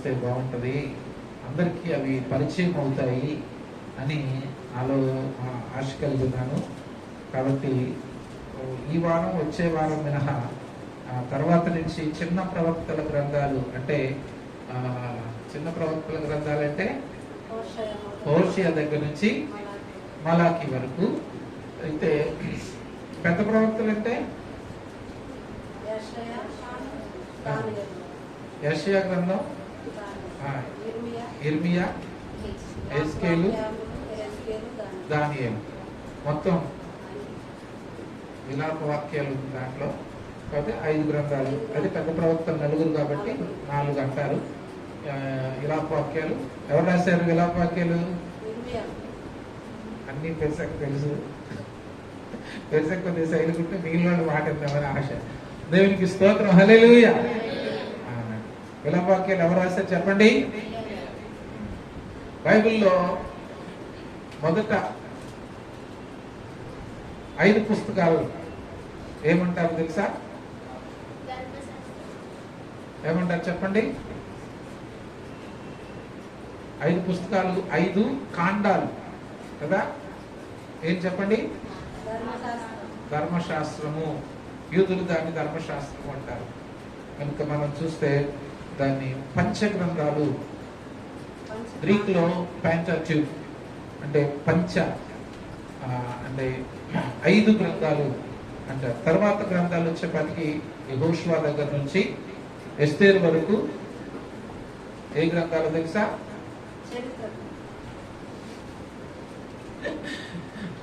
వస్తే బాగుంటుంది, అందరికీ అవి పరిచయం అవుతాయి అని నాలో ఆశ కలిగినాను. కాబట్టి ఈ వారం, వచ్చే వారం మినహా తర్వాత నుంచి చిన్న ప్రవక్తల గ్రంథాలు అంటే చిన్న ప్రవక్తల గ్రంథాలు అంటే హోషేయ దగ్గర నుంచి మలాకి వరకు, అయితే పెద్ద ప్రవక్తలు అంటే యెషయా గ్రంథం, ఇర్మియా, ఎస్కేలు, దానియేలు, మొత్తం విలాప వాక్యాలు దాంట్లో. కాబట్టి 5 గ్రంథాలు. అది పెద్ద ప్రవక్తలు 4 కాబట్టి 4 అంటారు. విలాప వాక్యాలు ఎవరు రాశారు? విలాప వాక్యాలు అన్ని పెరుసకు తెలుసు, పెరుసకు కొద్దిగా సైలుకుంటే మిగిలిన మాట ఎంతమని ఆశ. దేవునికి స్తోత్రం, హల్లెలూయా. విలాప వాక్యాలు ఎవరు రాశారు చెప్పండి? బైబిల్లో మొదట 5 పుస్తకాలు ఏమంటారు తెలుసా? ఏమంటారు చెప్పండి? 5 పుస్తకాలు, 5 కాండాలు కదా. ఏం చెప్పండి? ధర్మశాస్త్రము. యూదులు దాన్ని ధర్మశాస్త్రము అంటారు. కనుక మనం చూస్తే దాన్ని పంచగ్రంథాలు, గ్రీక్ లో పెంటట్యూక్ అంటే అంటే 5 గ్రంథాలు అంటారు. తర్వాత గ్రంథాలు వచ్చేప్పటికి యెహోషువ దగ్గర నుంచి ఎస్తేరు వరకు ఏ గ్రంథాలు తెలుసా?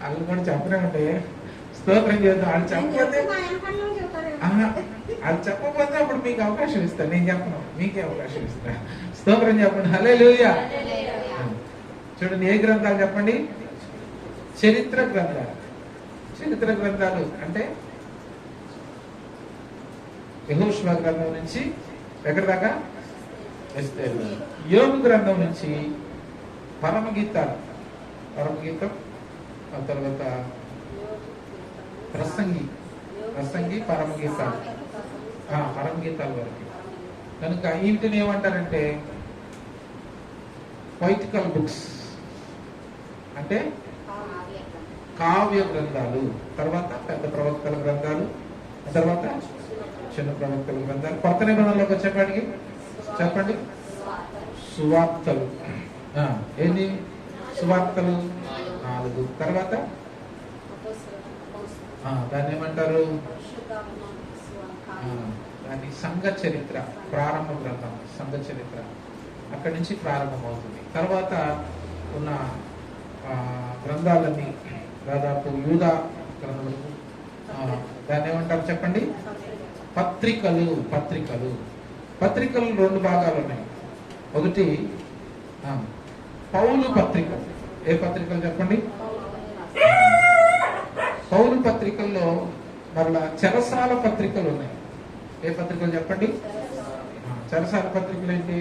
వాళ్ళు కూడా చెప్పనే ఉంటే స్తోత్రం చేద్దాం. వాళ్ళు చెప్పకపోతే అప్పుడు మీకు అవకాశం ఇస్తాను. నేను చెప్పను, మీకే అవకాశం ఇస్తా. స్తోత్రం చెప్పండి, హల్లెలూయా. చూడండి, ఏ గ్రంథాలు చెప్పండి? చరిత్ర గ్రంథాలు. చరిత్ర గ్రంథాలు అంటే యెహోషువ గ్రంథం నుంచి ఎక్కడి దాకా? ఎస్తేరు. యోబు గ్రంథం నుంచి పరమగీతాలు, పరమగీతం, ఆ తర్వాత ప్రసంగి, పరమగీతాలు, పరమగీతాల వరకు. కనుక వీటిని ఏమంటారంటే పొయిటికల్ బుక్స్ అంటే కావ్య గ్రంథాలు. తర్వాత పెద్ద ప్రవక్తల గ్రంథాలు, తర్వాత చిన్న ప్రవక్తల గ్రంథాలు. కొత్త నిబంధనలోకి వచ్చేపాటికి చెప్పండి సువార్తలు. ఏంటి సువార్తలు? 4. తర్వాత దాన్ని ఏమంటారు? దాన్ని సంఘ చరిత్ర, ప్రారంభ గ్రంథం, సంఘ చరిత్ర. అక్కడి నుంచి ప్రారంభమవుతుంది. తర్వాత ఉన్న గ్రంథాలన్నీ దాదాపు యూదా గ్రంథాలు. దాన్ని ఏమంటారు చెప్పండి? పత్రికలు. పత్రికలు 2 భాగాలు ఉన్నాయి. ఒకటి పౌలు పత్రిక. ఏ పత్రికలు చెప్పండి? పౌలు పత్రికల్లో మరలా చెరసాల పత్రికలు ఉన్నాయి. ఏ పత్రికలు చెప్పండి? చెరసాల పత్రికలు ఏంటి?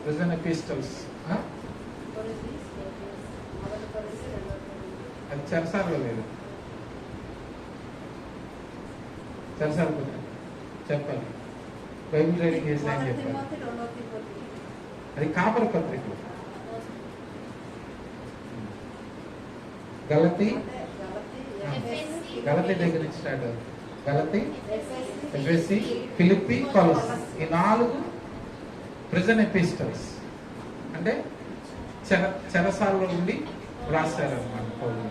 Prison epistles. అది చెరసాలలో లేదు. చెరసాల పత్రిక చెప్పాలి. బైబిల్ రైడింగ్ చేసిన చెప్పాలి. అది కాపర పత్రికలు. గలతీ దగ్గర నుంచి స్టార్ట్ అవుతుంది. గలతీ, ఎఫెసీ, ఫిలిప్పీ, కొలస్సీ. ఈ 4 ప్రిజన్ ఎపిస్టల్స్ అంటే చెరసాలలో ఉండి రాశారు అన్నమాట పౌలు.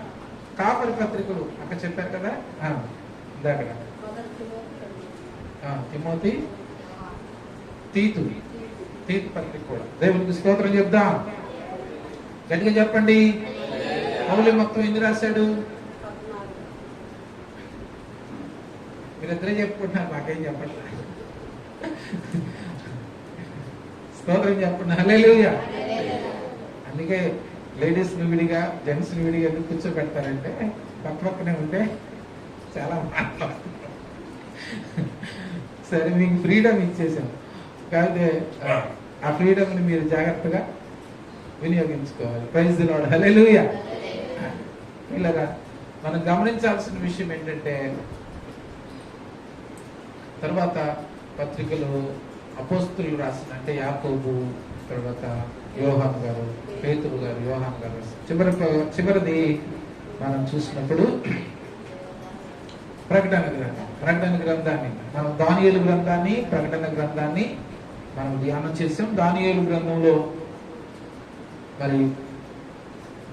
కాపరి పత్రికలు అక్కడ చెప్పారు కదా, దగ్గర తిమోతి, తీతు పత్రిక కూడా. దేవునికి స్తోత్రం చెప్దాం, గట్టిగా చెప్పండి. పౌలు మొత్తం ఎన్ని రాశాడు? మీరిద్దరే చెప్పుకుంటున్నారు, నాకేం చెప్పట్లేదు. స్తోత్రం చెప్పండి, హల్లెలూయా. అందుకే లేడీస్ విడిగా, జెంట్స్ విడిగా ఎందుకు కూర్చోబెడతారంటే పక్కనే ఉంటే చాలా మాట్లాడుతుంది. సరే, మీకు ఫ్రీడమ్ ఇచ్చేసాం, కాకపోతే ఆ ఫ్రీడమ్ని మీరు జాగ్రత్తగా వినియోగించుకోవాలి. ప్రైజ్ ది లార్డ్, హల్లెలూయా. ఇలాగా మనం గమనించాల్సిన విషయం ఏంటంటే, తర్వాత పత్రికలు అపోస్తులు రాసిన, అంటే యాకోబు, తర్వాత యోహాన్ గారు, పేతురు గారు, యోహాన్ గారు చివరిది మనం చూసినప్పుడు ప్రకటన గ్రంథాన్ని మనం దానియేలు గ్రంథాన్ని, ప్రకటన గ్రంథాన్ని మనం ధ్యానం చేసాం. దానియేలు గ్రంథంలో మరి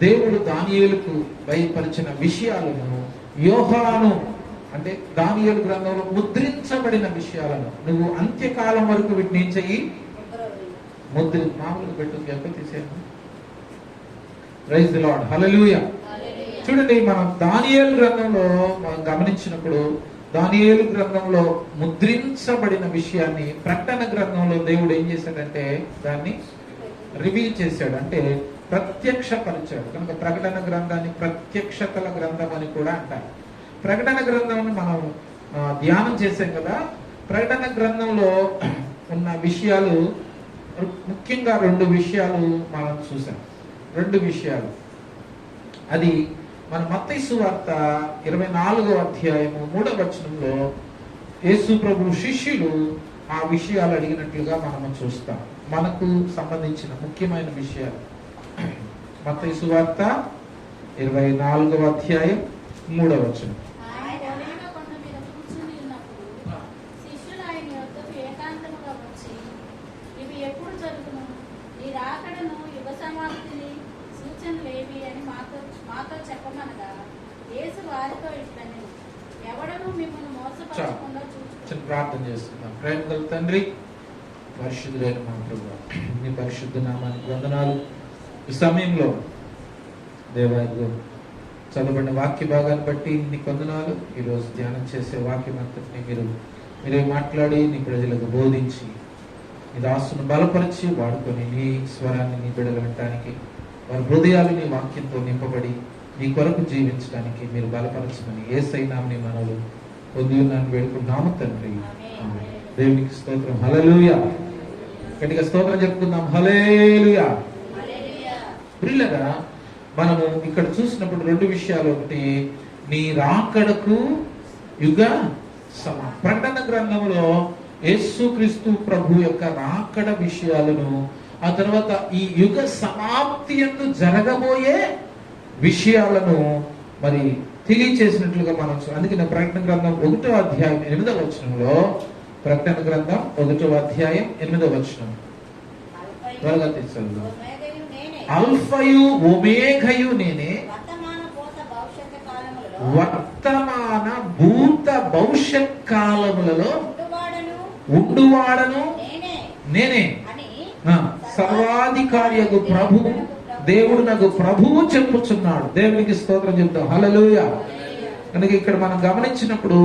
దేవుడు దానియేలుకు బయలుపరిచిన విషయాలను యోహాను, అంటే దానియేలు గ్రంథంలో ముద్రించబడిన విషయాలను నువ్వు అంత్యకాలం వరకు వీటిని ఏం చెయ్యి, మామూలుగా పెట్టు, చెప్ప తీసేయండి. ప్రైజ్ ది లార్డ్, హల్లెలూయా. చూడండి, మనం దానియేలు గ్రంథంలో మనం గమనించినప్పుడు దానియేలు గ్రంథంలో ముద్రించబడిన విషయాన్ని ప్రకటన గ్రంథంలో దేవుడు ఏం చేశాడంటే దాన్ని రివీల్ చేశాడు, అంటే ప్రత్యక్షపరిచాడు. కనుక ప్రకటన గ్రంథాన్ని ప్రత్యక్షతల గ్రంథం అని కూడా అంటారు. ప్రకటన గ్రంథాన్ని మనం ధ్యానం చేసాం కదా. ప్రకటన గ్రంథంలో ఉన్న విషయాలు ముఖ్యంగా 2 విషయాలు మనం చూసాం. 2 విషయాలు, అది మన మత్తయి సువార్త 24వ అధ్యాయము 3వ వచనంలో యేసు ప్రభు శిష్యులు ఆ విషయాలు అడిగినట్లుగా మనము చూస్తాం. మనకు సంబంధించిన ముఖ్యమైన విషయాలు మత్తయి సువార్త 24వ అధ్యాయం 3వ వచనం. ప్రార్థన చేస్తున్నాం. ప్రేమ గల తండ్రి, పరిశుద్ధులైన మా ప్రభువా, నీ పరిశుద్ధ నామానికి వందనాలు. ఈ సమయంలో దేవాలయంలో చదవబడిన వాక్య భాగాన్ని బట్టి నీకు వందనాలు. ఈరోజు ధ్యానం చేసే వాక్యం అంతటిని మీరే మాట్లాడి నీ ప్రజలకు బోధించి నీ దాసును బలపరిచి వాడుకొని నీ స్వరాన్ని నీ బిడ్డలు వినటానికి, వారి హృదయాలు నీ వాక్యంతో నింపబడి నీ కొరకు జీవించడానికి మీరు బలపరచమని యేసయ్య మనలు పొంది ఉన్నాను వేడుకుంటున్నాము తండ్రి. దేవునికి స్తోత్రం, హల్లెలూయా. గట్టిగా స్తోత్రం చెప్పుకుందాం, హల్లెలూయా. ప్రియులారా, మనము ఇక్కడ చూసినప్పుడు 2 విషయాలు. ఒకటి, నీ రాకడకు యుగ ప్రకటన గ్రంథంలో యేసుక్రీస్తు ప్రభు యొక్క రాకడ విషయాలను, ఆ తర్వాత ఈ యుగ సమాప్తి యందు జరగబోయే విషయాలను మరి తెలియచేసినట్లుగా మనం. అందుకని ప్రకటన గ్రంథం 1వ అధ్యాయం 8వ వచనంలో, ప్రకటన గ్రంథం 1వ అధ్యాయం 8వ వచనం త్వరగా తీసుకుందాం. అల్ఫయు ఒమేఘయు నేనే, వర్తమాన భూత భవిష్యత్ కాలములలో ఉండువాడను నేనే, సర్వాధికారియగు ప్రభు దేవుడు నాకు ప్రభువు చెప్పుచున్నాడు. దేవునికి స్తోత్రం చెప్తాం, హల్లెలూయా. కనుక ఇక్కడ మనం గమనించినప్పుడు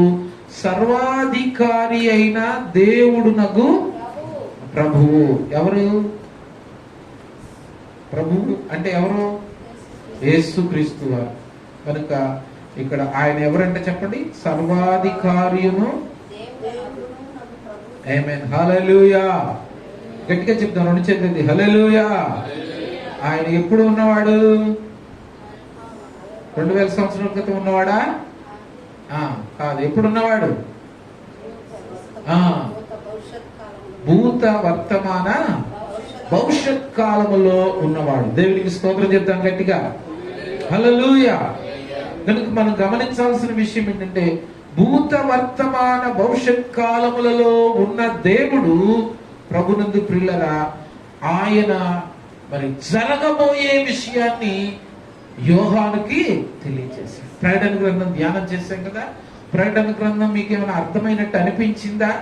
సర్వాధికారి అయిన దేవుడు నాకు ప్రభువు. ఎవరు ప్రభువు అంటే ఎవరు? యేసుక్రీస్తు వారు. కనుక ఇక్కడ ఆయన ఎవరంటే చెప్పండి, సర్వాధికారియును. ఆమేన్, హల్లెలూయా. గట్టిగా చెప్తాం, 2 చేతులెత్తి హల్లెలూయా. ఆయన ఎప్పుడు ఉన్నవాడు? 2000 సంవత్సరాల క్రితం ఉన్నవాడా? కాదు. ఎప్పుడున్నవాడు? భూత వర్తమాన భవిష్యత్ కాలములో ఉన్నవాడు. దేవునికి స్తోత్రం చెప్తాం గట్టిగా, హల్లెలూయా. కనుక మనం గమనించాల్సిన విషయం ఏంటంటే, భూత వర్తమాన భవిష్యత్ కాలములలో ఉన్న దేవుడు ప్రభునందు ప్రియులరా, ఆయన మరి జరగబోయే విషయాన్ని యోహానుకి తెలియజేశాడు. ప్రకటన గ్రంథం ధ్యానం చేశాం కదా. ప్రకటన గ్రంథం మీకు ఏమైనా అర్థమైనట్టు అనిపించిందా?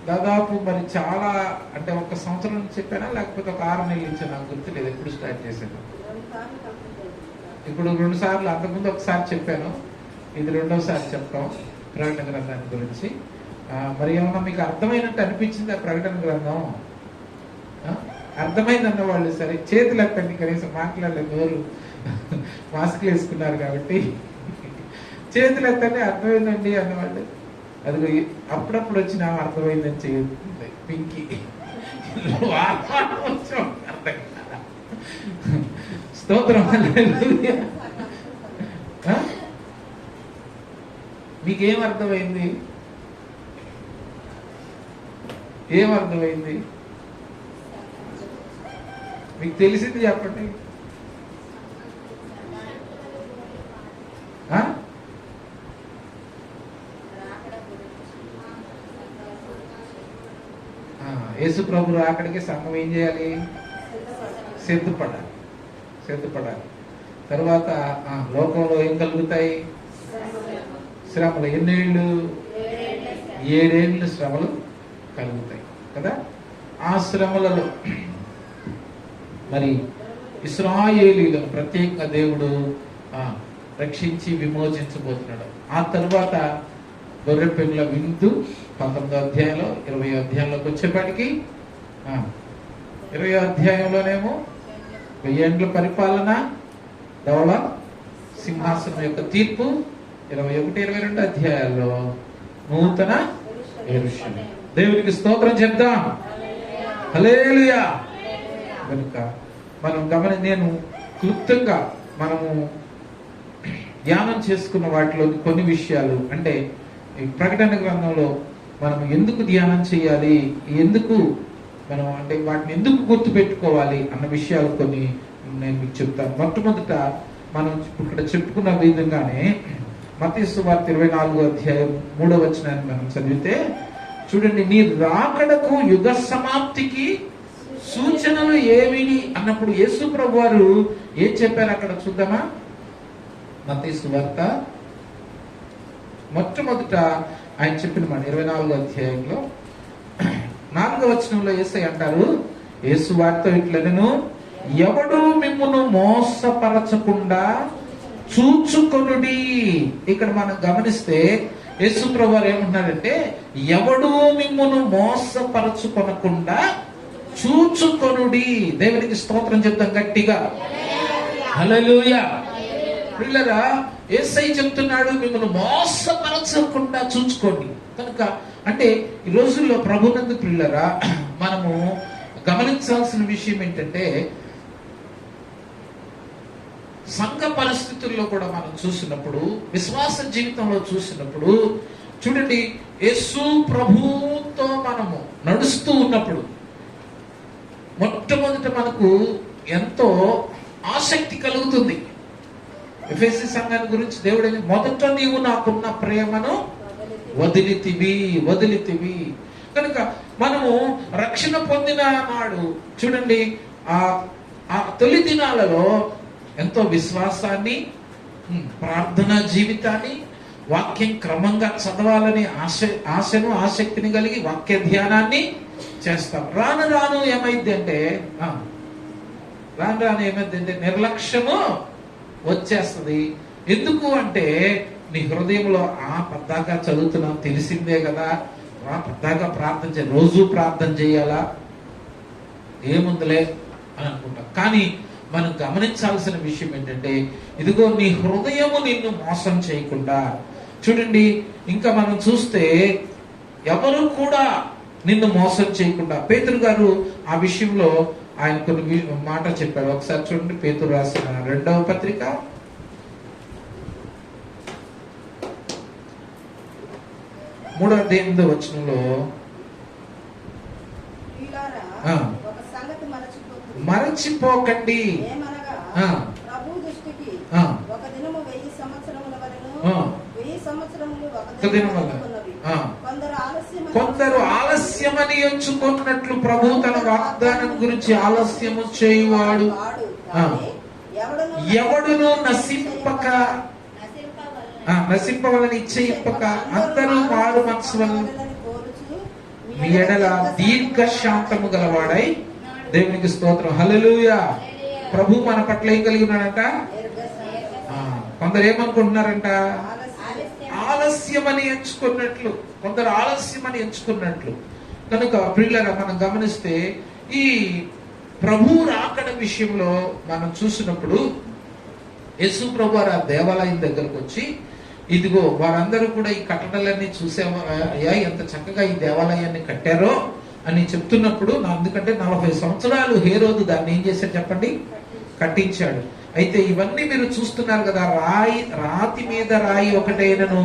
దాదాపు మరి చాలా, అంటే 1 సంవత్సరం నుంచి చెప్పానా, లేకపోతే 6 నెలల నుంచి, నాకు గుర్తులేదు ఎప్పుడు స్టార్ట్ చేశాను. ఇప్పుడు 2 సార్లు, అంతకుముందు ఒకసారి చెప్పాను, ఇది 2వ సారి చెప్తాం ప్రకటన గ్రంథాన్ని గురించి. మరి ఏమన్నా మీకు అర్థమైనట్టు అనిపించింది ఆ ప్రకటన గ్రంథం? అర్థమైందన్న వాళ్ళు సరే చేతులు ఎత్తండి, కనీసం మాట్లాడలేదు, నోరు మాస్కులు వేసుకున్నారు కాబట్టి చేతులు ఎత్తండి. అర్థమైందండి అన్నవాళ్ళు. అది అప్పుడప్పుడు వచ్చిన అర్థమైందని చేస్తుంది పింకి. స్తోత్రం, మీకేం అర్థమైంది? ఏమర్థమైంది? మీకు తెలిసింది చెప్పండి. యేసు ప్రభు రాకడికి సంఘం ఏం చేయాలి? సిద్ధపడాలి. తర్వాత లోకంలో ఏం కలుగుతాయి? శ్రమలు. ఎన్నేళ్ళు? 7 ఏళ్ళు శ్రమలు కలుగుతాయి కదా. ఆ శ్రమలలో మరి ఇశ్రాయేలీలను ప్రత్యేకంగా దేవుడు రక్షించి విమోచించబోతున్నాడు. ఆ తర్వాత గొర్రెపిల్ల విందు 19వ అధ్యాయంలో 20వ అధ్యాయంలోకి వచ్చేపాటికి 20వ అధ్యాయంలోనేమో 1000 ఏండ్ల పరిపాలన, ధవళ సింహాసనం యొక్క తీర్పు, 21, 22 అధ్యాయాల్లో నూతన యెరూషలేము. దేవునికి స్తోత్రం చెప్దాం. హల్లెలూయా. కనుక మనం నేను క్లుప్తంగా మనము ధ్యానం చేసుకున్న వాటిలో కొన్ని విషయాలు, అంటే ఈ ప్రకటన గ్రంథంలో మనం ఎందుకు ధ్యానం చేయాలి, ఎందుకు మనం అంటే వాటిని ఎందుకు గుర్తు పెట్టుకోవాలి అన్న విషయాలు కొన్ని నేను మీకు చెప్తాను. మొట్టమొదట మనం ఇక్కడ చెప్పుకున్న విధంగానే మత్తయి సువార్త 24వ అధ్యాయం 3వ వచనాన్ని మనం చదివితే చూడండి, నీ రాకడకు యుగ సమాప్తికి సూచనలు ఏమిటి అన్నప్పుడు యేసు ప్రభు వారు ఏం చెప్పారు అక్కడ చూద్దామా. మత్తయి సువార్త మొట్టమొదట ఆయన చెప్పిన మాట 24వ అధ్యాయంలో 4వ వచనంలో యేసయ్య అంటారు, యేసు వారితో ఇట్లనెను, ఎవడు మిమ్మును మోసపరచకుండా చూచుకొనుడి. ఇక్కడ మనం గమనిస్తే యేసు ప్రభు వారు ఏమంటున్నారంటే, ఎవడు మిమ్మును మోసపరచుకొనకుండా చూచుకొనుడి. దేవునికి స్తోత్రం చెప్తాం గట్టిగా. హల్లెలూయా. పిల్లరా, యేసయ్య చెప్తున్నాడు మిమ్మల్ని మోసపరచకుండా చూచుకోండి. కనుక అంటే ఈ రోజుల్లో ప్రభునందు పిల్లరా మనము గమనించాల్సిన విషయం ఏంటంటే, సంఘ పరిస్థితుల్లో కూడా మనం చూసినప్పుడు, విశ్వాస జీవితంలో చూసినప్పుడు చూడండి, యేసు ప్రభువుతో మనము నడుస్తూ ఉన్నప్పుడు మొట్టమొదట మనకు ఎంతో ఆసక్తి కలుగుతుంది. ఎఫెసీ సంఘాన్ని గురించి దేవుడు మొదట నీవు నాకున్న ప్రేమను వదిలితివి. కనుక మనము రక్షణ పొందిన నాడు చూడండి, ఆ తొలి దినాలలో ఎంతో విశ్వాసాన్ని, ప్రార్థనా జీవితాన్ని, వాక్యం క్రమంగా చదవాలని ఆశను ఆసక్తిని కలిగి వాక్య ధ్యానాన్ని చేస్తాం. రాను ఏమైంది అంటే నిర్లక్ష్యము వచ్చేస్తుంది. ఎందుకు అంటే నీ హృదయంలో పద్దాకా చదువుతున్నాం తెలిసిందే కదా, పద్దాకా ప్రార్థన చేయాలి, రోజు ప్రార్థన చేయాలా, ఏముందిలే అని అనుకుంటాం. కానీ మనం గమనించాల్సిన విషయం ఏంటంటే, ఇదిగో నీ హృదయము నిన్ను మోసం చేయకుండా. చూడండి, ఇంకా మనం చూస్తే ఎవరు కూడా నిన్ను మోసం చేయకుండా. పేతురు గారు ఆ విషయంలో ఆయన కొన్ని మాట చెప్పారు. ఒకసారి చూడండి, పేతురు రాసిన 2వ పత్రిక 3వ అధ్యాయం వచనంలో మరచిపోకండి, కొందరు ఆలస్యమని ఎంచుకున్నట్లు ప్రభు తన వాగ్దానం గురించి ఆలస్యము చేయువాడు ఎవడును నశింపవలని ఇచ్చయింపక అందరూ మారు మనసు వల్ల మీ ఎడల దీర్ఘ శాంతము గలవాడై. దేవునికి స్తోత్రం. హల్లెలూయా. ప్రభు మన పట్ల ఏం కలిగి ఉన్నాడంట? కొందరు ఏమనుకుంటున్నారంట? ఆలస్యమని ఎంచుకున్నట్లు. కొందరు ఆలస్యమని ఎంచుకున్నట్లు. కనుక ప్రియులారా, మనం గమనిస్తే ఈ ప్రభు రాకడ విషయంలో మనం చూసినప్పుడు యేసు ప్రభు వారు ఆ దేవాలయం దగ్గరకు వచ్చి, ఇదిగో వారందరూ కూడా ఈ కట్టడాలన్నీ చూసామో అయ్యా, ఎంత చక్కగా ఈ దేవాలయాన్ని కట్టారో అని చెప్తున్నప్పుడు, ఎందుకంటే 40 సంవత్సరాలు హేరోదు దాన్ని ఏం చేశాడు చెప్పండి? కట్టించాడు. అయితే ఇవన్నీ మీరు చూస్తున్నారు కదా, రాతి మీద రాయి ఒకటైనను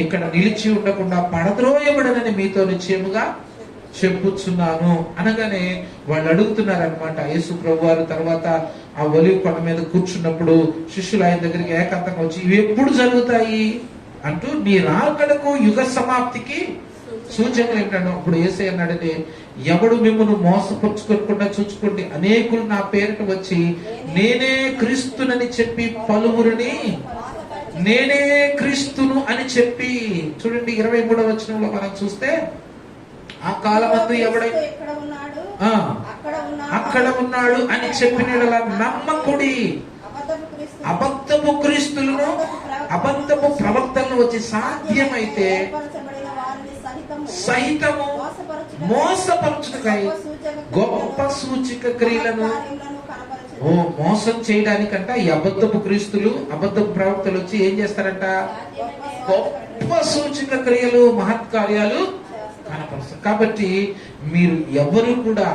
ఇక్కడ నిలిచి ఉండకుండా పడద్రోయబడనని మీతో నిశ్చయముగా చెప్పుచున్నాను అనగానే వాళ్ళు అడుగుతున్నారు అనమాట. యేసు ప్రభు వారు తర్వాత ఆ ఒలివ కొండ మీద కూర్చున్నప్పుడు శిష్యులు ఆయన దగ్గరికి ఏకాంతంగా వచ్చి, ఇవి ఎప్పుడు జరుగుతాయి అంటూ, నీ రాకడకు యుగ సమాప్తికి సూచనలు ఏంటంటే, అప్పుడు యేసయ్య అన్నాడంటే, ఎవడు మిమ్మల్ని మోసపరుచుకోకుండా చూసుకోండి, అనేకులు నా పేరిట వచ్చి నేనే క్రీస్తునని చెప్పి పలువురిని, నేనే క్రీస్తును అని చెప్పి. చూడండి 23వ వచనంలో మనం చూస్తే, ఆ కాలమందు ఎవడైతే అక్కడ ఉన్నాడు అని చెప్పిన నమ్మకుడి, అబద్ధపు క్రీస్తులను అబద్ధపు ప్రవక్తలను వచ్చి సాధ్యమైతే సహితము మోసపరచుటకై గొప్ప సూచక క్రియలను, మోసం చేయడానికంట ఈ అబద్ధపు క్రీస్తులు అబద్ధపు ప్రవక్తలు వచ్చి ఏం చేస్తారంట, గొప్ప సూచక క్రియలు మహత్కార్యాలు కనపరుస్తారు. కాబట్టి మీరు ఎవరు కూడా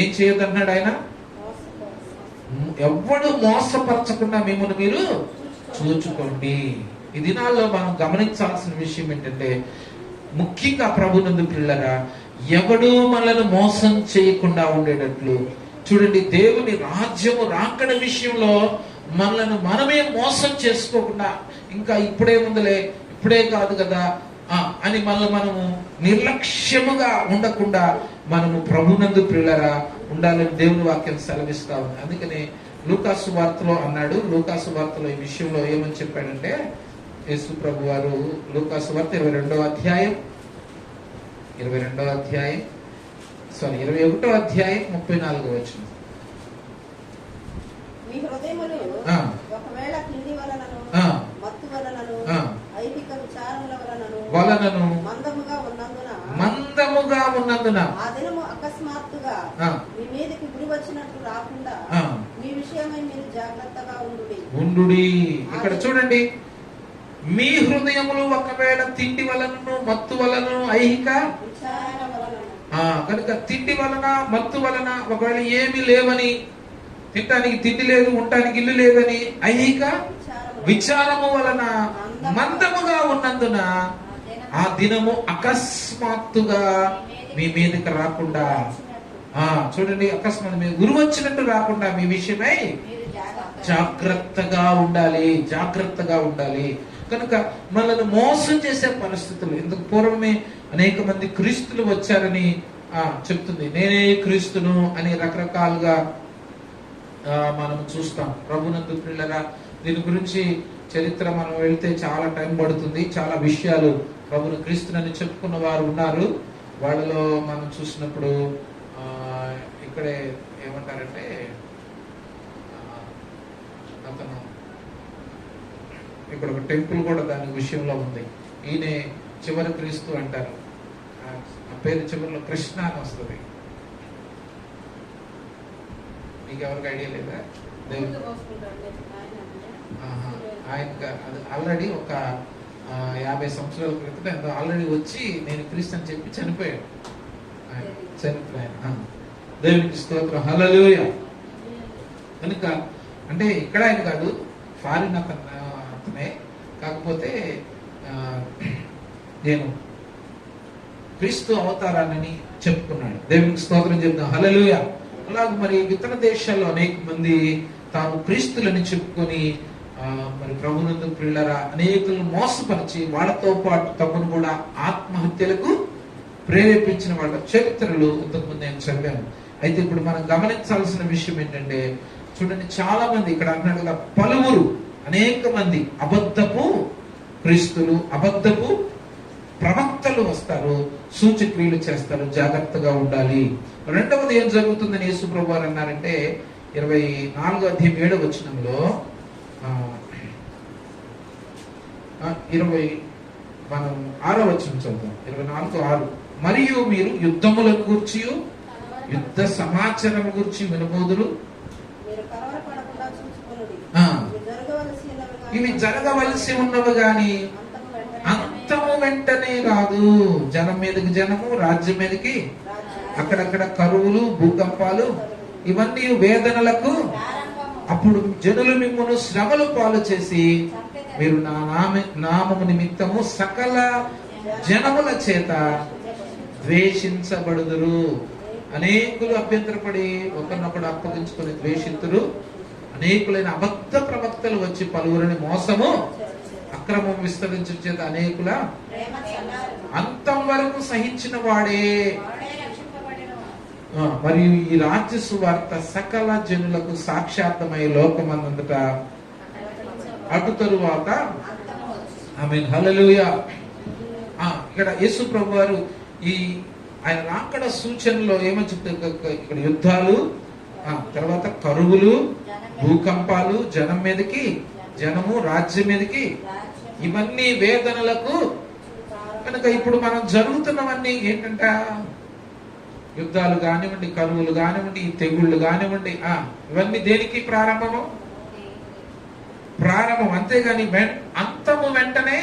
ఏం చేయొద్దన్నాడు ఆయన, ఎవడు మోసపరచకుండా మిమ్మల్ని మీరు చూచుకోండి. ఈ దినాల్లో మనం గమనించాల్సిన విషయం ఏంటంటే, ముఖ్యంగా ప్రభునందు పిల్లరా, ఎవడు మనల్ని మోసం చేయకుండా ఉండేటట్లు చూడండి. దేవుని రాజ్యము రాకడ విషయంలో మనల్ని మనమే మోసం చేసుకోకుండా, ఇంకా ఇప్పుడే ముందులే, ఇప్పుడే కాదు కదా అని మనము నిర్లక్ష్యముగా ఉండకుండా మనము ప్రభునందు పిల్లరా ఉండాలని దేవుని వాక్యం సెలవిస్తా ఉంది. అందుకని లూకాసు వార్తలో అన్నాడు. లూకాసు వార్తలో ఈ విషయంలో ఏమని చెప్పాడంటే, యేసు ప్రభు వారు లూకాసు వార్త 22వ అధ్యాయం 21వ అధ్యాయం 34వ వచనం. మీ హృదయములు ఒకవేళ కింది వలనను మత్తు వలనను ఐహిక విచారముల వలనను మందముగా ఉన్నందున ఆ దినము అకస్మాత్తుగా మీ మీదకి గురి వచ్చినట్టు రాకుండా మీ విషయమై మీరు జాగ్రత్తగా ఉండుడి. ఇక్కడ చూడండి, మీ హృదయములు ఒకవేళ తిండి వలనను మత్తు వలన ఐహిక కనుక తిండి వలన మత్తు వలన ఒకవేళ ఏమీ లేవని, తినడానికి తిండి లేదు, ఉండటానికి ఇల్లు లేదని ఐహిక విచారము వలన మందముగా ఉన్నందున ఆ దినము అకస్మాత్తుగా మీ మీదకి రాకుండా, చూడండి, అకస్మాత్ మీ గురి వచ్చినట్టు రాకుండా మీ విషయమై జాగ్రత్తగా ఉండాలి. కనుక మనల్ని మోసం చేసే పరిస్థితులు, ఇంతకు పూర్వమే అనేక మంది క్రీస్తులు వచ్చారని చెప్తుంది. నేనే క్రీస్తును అని రకరకాలుగా మనం చూస్తాం. ప్రభునందు పిల్లరా, దీని గురించి చరిత్ర మనం వెళ్తే చాలా టైం పడుతుంది. చాలా విషయాలు ప్రభుని క్రీస్తునని చెప్పుకున్న వారు ఉన్నారు. వాళ్ళలో మనం చూసినప్పుడు ఇక్కడే ఏమంటారంటే, అతను ఇక్కడ ఒక టెంపుల్ కూడా దాని విషయంలో ఉంది. ఈయనే చివరి క్రీస్తు అంటారు. ఆ పేరు చివరిలో కృష్ణ అని వస్తుంది. మీకు ఎవరికి ఐడియా లేదా? ఆయన ఆల్రెడీ ఒక 50 సంవత్సరాల క్రితం ఆల్రెడీ వచ్చి నేను క్రీస్తు అని చెప్పి చనిపోయాడు. దేవునికి స్తోత్రం, హల్లెలూయా. కనుక అంటే ఇక్కడ ఆయన కాదు, ఫారిన్ అతనే. కాకపోతే నేను క్రీస్తు అవతారాన్ని చెప్పుకున్నాడు. దేవునికి స్తోత్రం చెప్తాం, హల్లెలూయా. అలాగే మరి ఇతర దేశాల్లో అనేక మంది తాము క్రీస్తులని చెప్పుకొని మరి ప్రభునందు పిల్లరా అనేకులను మోసపరిచి వాళ్ళతో పాటు తమను కూడా ఆత్మహత్యలకు ప్రేరేపించిన వాళ్ళ చరిత్రలు ఇంతకుముందు నేను చదివాను. అయితే ఇప్పుడు మనం గమనించాల్సిన విషయం ఏంటంటే, చూడండి, చాలా మంది ఇక్కడ అన్నాడు కదా, పలువురు అనేక మంది అబద్ధపు క్రీస్తులు అబద్ధపు ప్రవక్తలు వస్తారు, సూచక్రియలు చేస్తారు, జాగ్రత్తగా ఉండాలి. రెండవది ఏం జరుగుతుందని యేసు ప్రభువు వారు అన్నారంటే 24వ అధ్యాయం 7వ వచనంలో, మనం 6వ వచనం చదువుతాం. 24:6. మరియు మీరు యుద్ధముల గూర్చి యుద్ధ సమాచారం గురించి వినబోదురు, ఇవి జరగవలసి ఉన్నవి గాని అంతము వెంటనే రాదు. జనం మీదకి జనము, రాజ్యం మీదకి, అక్కడక్కడ కరువులు, భూకంపాలు, ఇవన్నీ వేదనలకు. అప్పుడు జనులు మిమ్మల్ని శ్రమలు పాలు చేసి మీరు నా నామము నిమిత్తము సకల జనముల చేత ద్వేషించబడుదురు. అనేకులు అభ్యంతరపడి ఒకరినొకడు అప్పగించుకుని ద్వేషితురు. అనేకులైన అబద్ధ ప్రవక్తలు వచ్చి పలువురిని మోసము అక్రమం విస్తరించు చేత అనేకుల అంతం వరకు సహించిన వాడే మరియు ఈ రాజ్య సువార్త సకల జనులకు సాక్షార్థమై లోకమందంతట అటు తరువాత ఆమేన్ హల్లెలూయా. ఇక్కడ యేసు ప్రభు వారు ఈ ఆయన రాకడ సూచనలో ఏమని చెప్తారు? ఇక్కడ యుద్ధాలు, తర్వాత కరువులు, భూకంపాలు, జనం మీదకి, జనము రాజ్యం మీదకి, ఇవన్నీ వేదనలకు. కనుక ఇప్పుడు మనం జరుగుతున్నవన్నీ ఏంటంట? యుద్ధాలు కానివ్వండి, కరువులు కానివ్వండి, ఈ తెగుళ్ళు కానివ్వండి, ఇవన్నీ దేనికి ప్రారంభము? ప్రారంభం. అంతేగాని అంతము వెంటనే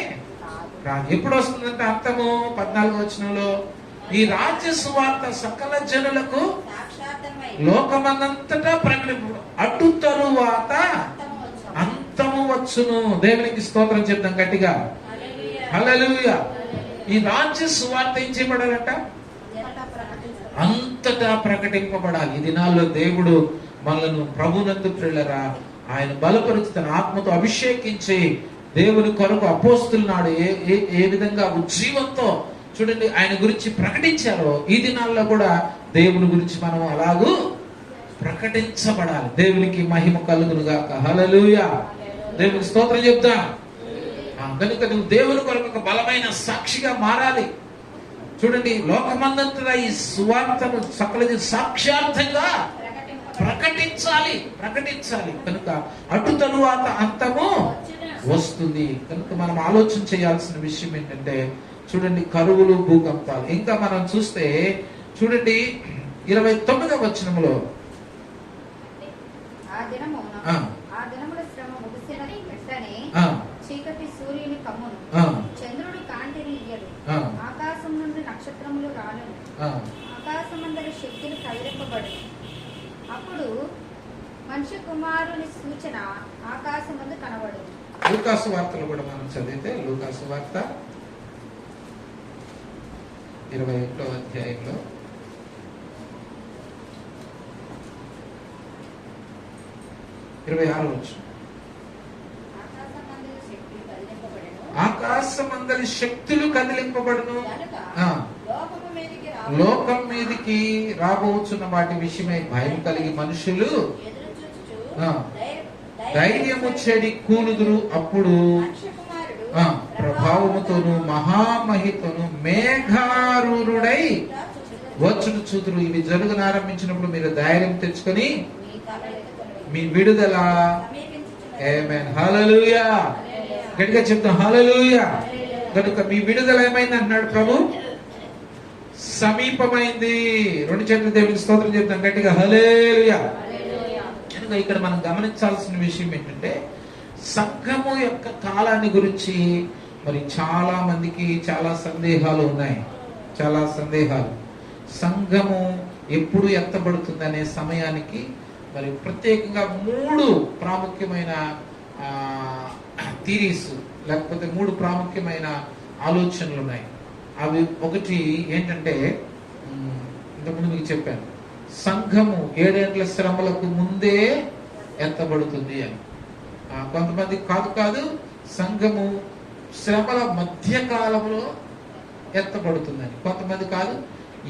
రాదు. ఎప్పుడు వస్తుందంటే అంతము 14వ వచనంలో ఈ రాజ్య సువార్త సకల జనులకు లోకమందంతటా ప్రకటింపు అటు తరువాత అంతము వచ్చును. దేవునికి స్తోత్రం చెప్తాం గట్టిగా, హల్లెలూయా. ఈ రాజ్య సువార్త ఏం చేయబడాలంట? అంతటా ప్రకటింపబడాలి. ఈ దినాల్లో దేవుడు మనలను ప్రభునందు ప్రియులరా ఆయన బలపరిచి తన ఆత్మతో అభిషేకించి దేవుని కొరకు అపోస్తులు నాడు ఏ విధంగా ఉజ్జీవంతో చూడండి ఆయన గురించి ప్రకటించారో, ఈ దినాల్లో కూడా దేవుని గురించి మనం అలాగూ ప్రకటించబడాలి. దేవునికి మహిమ కలుగును గాక, హల్లెలూయా. దేవునికి స్తోత్రం చెప్తా. కనుక నువ్వు దేవుని కొరకు ఒక బలమైన సాక్షిగా మారాలి. చూడండి లోకమందంతటా ఈ సువార్తను సకల సాక్షార్థంగా ప్రకటించాలి. కనుక అటు తరువాత అంతము వస్తుంది. కనుక మనం ఆలోచన చేయాల్సిన విషయం ఏంటంటే చూడండి కరువులు, భూకంపాలు. ఇంకా మనం చూస్తే చూడండి 29వ వచనంలో చీకటి సూర్యుని కమ్మును, చంద్రుడు కాంతినియ్యడు, ఆకాశం నుండి నక్షత్రములు రాను, ఆకాశమందరి శక్తులు కదిలింపబడును. అప్పుడు మనిషి కుమారుని సూచన ఆకాశమందు కనబడు. లూకాసు వార్తలు కూడా మనం చదివితే లూకాసు వార్త 21వ అధ్యాయంలో 26వ వచనం ఆకాశమందలి శక్తులు కదిలింపబడును, లోకం మీదికి రాబోచున్న వాటి విషయమై భయం కలిగి మనుషులు ధైర్యము చెడి కూలుదురు. అప్పుడు ప్రభావముతోను మహామహితోను మేఘారూరుడై వచ్చుడు చూదురు. ఇవి జరుగునారంభించినప్పుడు మీరు ధైర్యం తెచ్చుకొని మీ విడుదల ఆమేన్ హల్లెలూయా గట్టిగా చెప్తాం హల్లెలూయా. కనుక మీ విడుదల ఏమైంది అంటున్నాడు ప్రభు? సమీపమైంది. రెండు చేతుల దేవునికి స్తోత్రం చెప్తాం గట్టిగా హల్లెలూయా. కనుక ఇక్కడ మనం గమనించాల్సిన విషయం ఏంటంటే సంఘము యొక్క కాలాన్ని గురించి మరి చాలా మందికి చాలా సందేహాలు ఉన్నాయి. చాలా సందేహాలు. సంఘము ఎప్పుడు ఎత్తబడుతుంది అనే సమయానికి మరి ప్రత్యేకంగా 3 ప్రాముఖ్యమైన థీరీస్ లేకపోతే 3 ప్రాముఖ్యమైన ఆలోచనలు ఉన్నాయి. అవి ఒకటి ఏంటంటే ఇంతకుముందు మీకు చెప్పాను, సంఘము 7 ఏండ్ల శ్రమలకు ముందే ఎత్తబడుతుంది అని. కొంతమంది కాదు సంఘము శ్రమల మధ్య కాలంలో ఎత్తబడుతుందని. కొంతమంది కాదు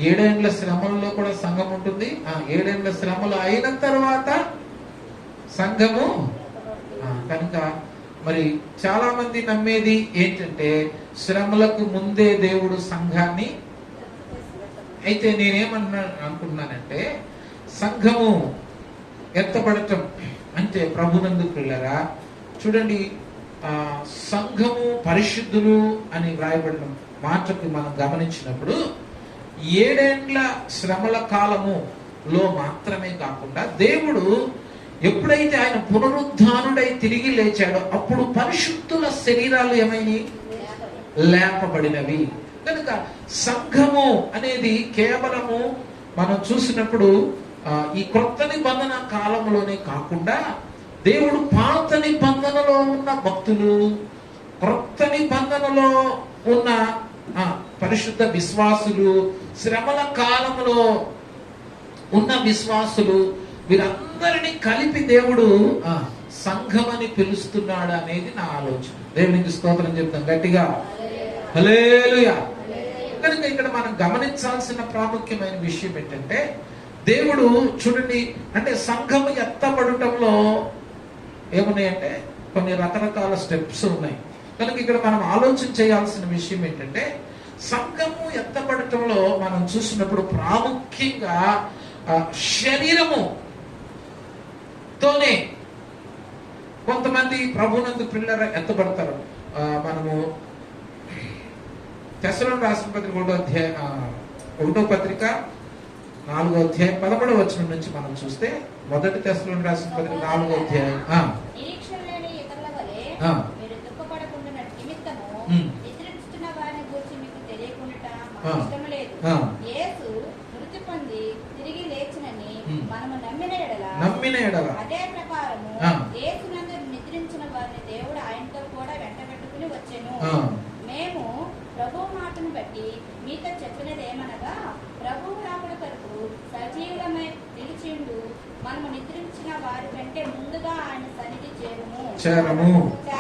7 ఏండ్ల శ్రమలలో కూడా సంఘం ఉంటుంది, 7 ఏండ్ల శ్రమలు అయిన తర్వాత సంఘము. కనుక మరి చాలా మంది నమ్మేది ఏంటంటే శ్రమలకు ముందే దేవుడు సంఘాన్ని. అయితే అనుకుంటున్నానంటే సంఘము ఎత్తబడటం అంటే ప్రభునందు ప్రియులరా చూడండి సంఘము పరిశుద్ధులు అని వ్రాయబడిన మాటకు మనం గమనించినప్పుడు 7 ఏండ్ల శ్రమల కాలములో మాత్రమే కాకుండా దేవుడు ఎప్పుడైతే ఆయన పునరుద్ధానుడై తిరిగి లేచాడో అప్పుడు పరిశుద్ధుల శరీరాలు ఏమైనాయి? లేపబడినవి. కనుక సంఘము అనేది కేవలము మనం చూసినప్పుడు ఈ క్రొత్త నిబంధన కాలంలోనే కాకుండా దేవుడు పాత నిబంధనలో ఉన్న భక్తులు, క్రొత్త నిబంధనలో ఉన్న పరిశుద్ధ విశ్వాసులు, శ్రమల కాలంలో ఉన్న విశ్వాసులు వీరందరినీ కలిపి దేవుడు సంఘం అని పిలుస్తున్నాడు అనేది నా ఆలోచన. దేవునికి స్తోత్రం చెప్తాం గట్టిగా, హల్లెలూయా. కనుక ఇక్కడ మనం గమనించాల్సిన ప్రాముఖ్యమైన విషయం ఏంటంటే, దేవుడు చూడండి, అంటే సంఘము ఎత్తబడటంలో ఏమున్నాయంటే కొన్ని రకరకాల స్టెప్స్ ఉన్నాయి. కనుక ఇక్కడ మనం ఆలోచన చేయాల్సిన విషయం ఏంటంటే, సంఘము ఎత్తబడటంలో మనం చూసినప్పుడు ప్రాముఖ్యంగా శరీరముతోనే కొంతమంది ప్రభునందు పిల్లల ఎత్తబడతారు. మనము తెస్సలోనికీయులకు రాసిన పత్రిక 1వ పత్రిక 4వ అధ్యాయం 13వ వచనం నుంచి మనం చూస్తే, మొదటి తెస్సలోనికీయులకు రాసిన పత్రిక 4వ అధ్యాయం నమ్మిన ఎడల అదే ప్రకారము యేసునందు నిద్రించిన వారిని దేవుడు ఆయనతో కూడా వెంటబెట్టుకుని వచ్చెను. మేము ప్రభువు మాటను బట్టి మీతో చెప్పినది ఏమనగా, ప్రభువు రాకడ కొరకు సజీవులమై నిలిచిండు మనము నిద్రించిన వారి కంటే ముందుగా ఆయన సన్నిధి చేరము.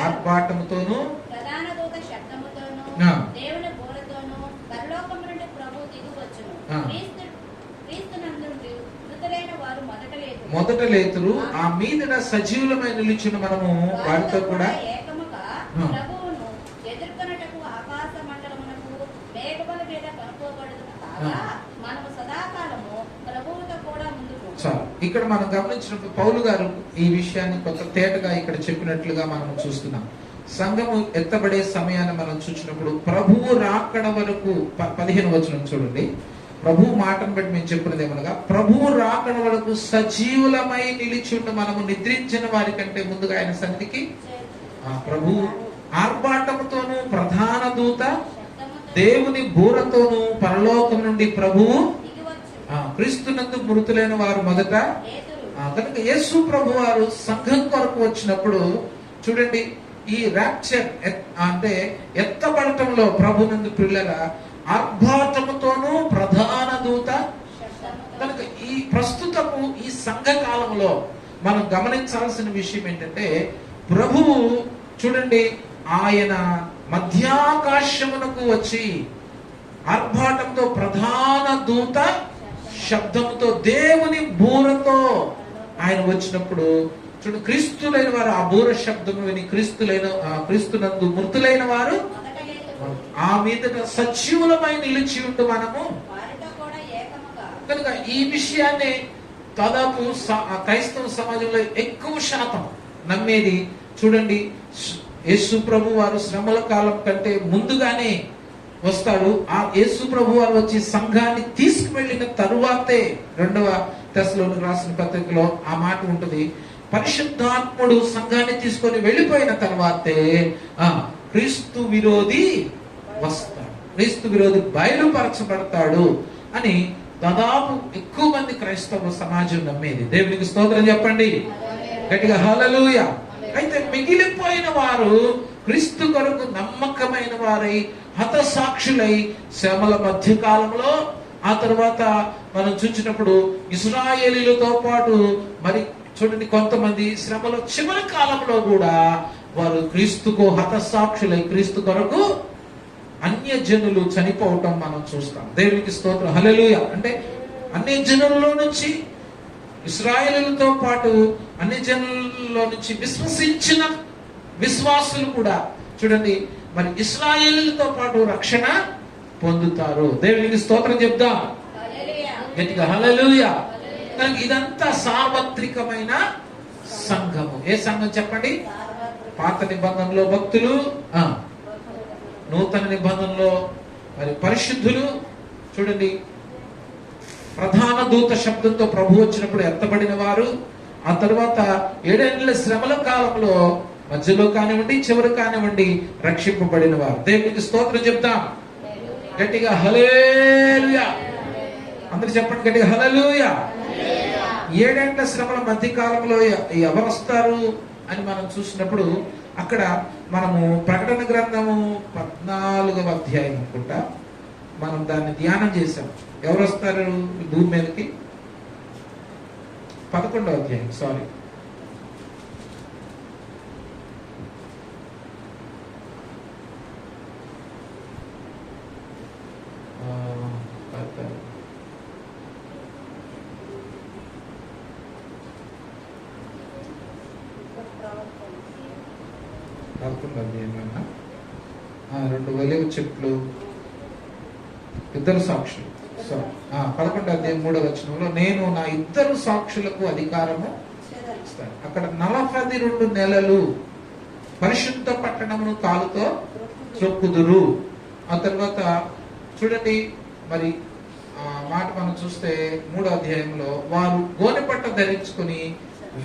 ఆర్భాటముతోను ప్రధాన దూత శబ్దముతోను దేవుని బోరతోను పరలోకము నుండి ప్రభువు దిగువచ్చును. క్రీస్తునందు మృతులైన వారు మొదట లేతురు, ఆ మీదట సజీవులమై నిలిచిన మనము వారితో కూడా ఏకముగా ప్రభువును ఎదుర్కొనుటకు ఆకాశ మండలమునకు మేఘముల మీద కనుకోబడుతున్న కాగా మనము సదాకాలము ప్రభువుతో కూడా ముందుకు. ఇక్కడ మనం గమనించినప్పుడు పౌలు గారు ఈ విషయాన్ని కొంత తేటగా ఇక్కడ చెప్పినట్లుగా మనం చూస్తున్నాం. సంఘము ఎత్తబడే సమయాన్ని మనం చూసినప్పుడు ప్రభువు రాకడ వరకు 15వ వచనం చూడండి. ప్రభు మాటను బట్టి మేము చెప్పినది ఏమనగా, ప్రభువు రాకడ వరకు సజీవులమై నిలిచిండు మనము నిద్రించిన వారి కంటే ముందుగా ఆయన సన్నిధికి ప్రభు ఆర్భాటముతోను ప్రధాన దూత దేవుని బూరతోను పరలోకం నుండి ప్రభువు క్రీస్తునందు మృతులైన వారు మొదట. కనుక యేసు ప్రభు వారు సంఘం కొరకు వచ్చినప్పుడు చూడండి, ఈ రాప్చర్ అంటే ఎత్తబడటంలో ప్రభునందు పిల్లల ఆర్భాటముతోను ప్రధాన దూత. కనుక ఈ ప్రస్తుతము ఈ సంఘ కాలంలో మనం గమనించాల్సిన విషయం ఏంటంటే, ప్రభువు చూడండి ఆయన మధ్యాకాశమునకు వచ్చి ఆర్భాటంతో ప్రధాన దూత శబ్దముతో దేవుని బూరతో ఆయన వచ్చినప్పుడు చూడు, క్రీస్తులైన వారు ఆ బూర శబ్దము విని క్రీస్తునందు మృతులైన వారు ఆ మీద సజీవులమై నిలిచి ఉంటూ మనము. కనుక ఈ విషయాన్ని దాదాపు క్రైస్తవ సమాజంలో ఎక్కువ శాతం నమ్మేది చూడండి, యేసు ప్రభు వారు శ్రమల కాలం కంటే ముందుగానే వస్తాడు. ఆ యేసు ప్రభు వారు వచ్చి సంఘాన్ని తీసుకువెళ్ళిన తరువాతే 2వ తెస్సలోనికీయులకు రాసిన పత్రికలో ఆ మాట ఉంటుంది, పరిశుద్ధాత్ముడు సంఘాన్ని తీసుకొని వెళ్ళిపోయిన తర్వాతే క్రీస్తు విరోధి వస్తాడు, క్రీస్తు విరోధి బయలుపరచబడతాడు అని దాదాపు ఎక్కువ మంది క్రైస్తవ సమాజం నమ్మేది. దేవునికి స్తోత్రం చెప్పండి గట్టిగా, హల్లెలూయా. అయితే మిగిలిపోయిన వారు క్రీస్తు కొరకు నమ్మకమైన వారై హతసాక్షులై శ్రమల మధ్య కాలంలో, ఆ తర్వాత మనం చూసినప్పుడు ఇశ్రాయేలీలతో పాటు మరి చూడండి కొంతమంది శ్రమల చివరి కాలంలో కూడా వారు క్రీస్తుకు హతసాక్షులై క్రీస్తు కొరకు అన్య జనులు చనిపోవటం మనం చూస్తాం. దేవునికి స్తోత్రం, హల్లెలూయా. అంటే అన్య జనులలో నుంచి ఇశ్రాయేలులతో పాటు అన్ని జనులలో నుంచి విశ్వసించిన విశ్వాసులు కూడా చూడండి మరి ఇశ్రాయేలులతో పాటు రక్షణ పొందుతారు. దేవునికి స్తోత్రం చెప్దాం గట్టిగా, హల్లెలూయా. ఇదంతా సార్వత్రికమైన సంఘము. ఏ సంఘం చెప్పండి? పాత నిబంధనలో భక్తులు, నూతన నిబంధనలో మరి పరిశుద్ధులు. చూడండి, ప్రధాన దూత శబ్దంతో ప్రభు వచ్చినప్పుడు ఎత్తబడిన వారు, ఆ తర్వాత 7 ఏళ్ల శ్రమల కాలంలో మధ్యలో కానివ్వండి చివరి కానివ్వండి రక్షింపబడిన వారు. దేవునికి స్తోత్రం చెప్తాం గట్టిగా, హల్లెలూయా. అందరూ చెప్పండి గట్టిగా, హల్లెలూయా. 7 ఏళ్ల శ్రమల మధ్య కాలంలో ఎవరు వస్తారు అని మనం చూసినప్పుడు అక్కడ మనము ప్రకటన గ్రంథము 14వ అధ్యాయం అనుకుంటా, మనం దాన్ని ధ్యానం చేశాం. ఎవరు వస్తారు ఈ భూమి మీదకి? 11వ అధ్యాయం, సారీ, రెండు ఒలీవ చెట్లు, ఇద్దరు సాక్షులు. 11వ అధ్యాయం 3వ వచనంలో నేను నా ఇద్దరు సాక్షులకు అధికారము ఇస్తాను. అక్కడ 42 నెలలు పరిశుద్ధ పట్టణమును కాలుతో త్రొక్కుదురు. ఆ తర్వాత చూడండి, మరి మాట మనం చూస్తే 3వ అధ్యాయంలో వారు గోనెపట్ట ధరించుకుని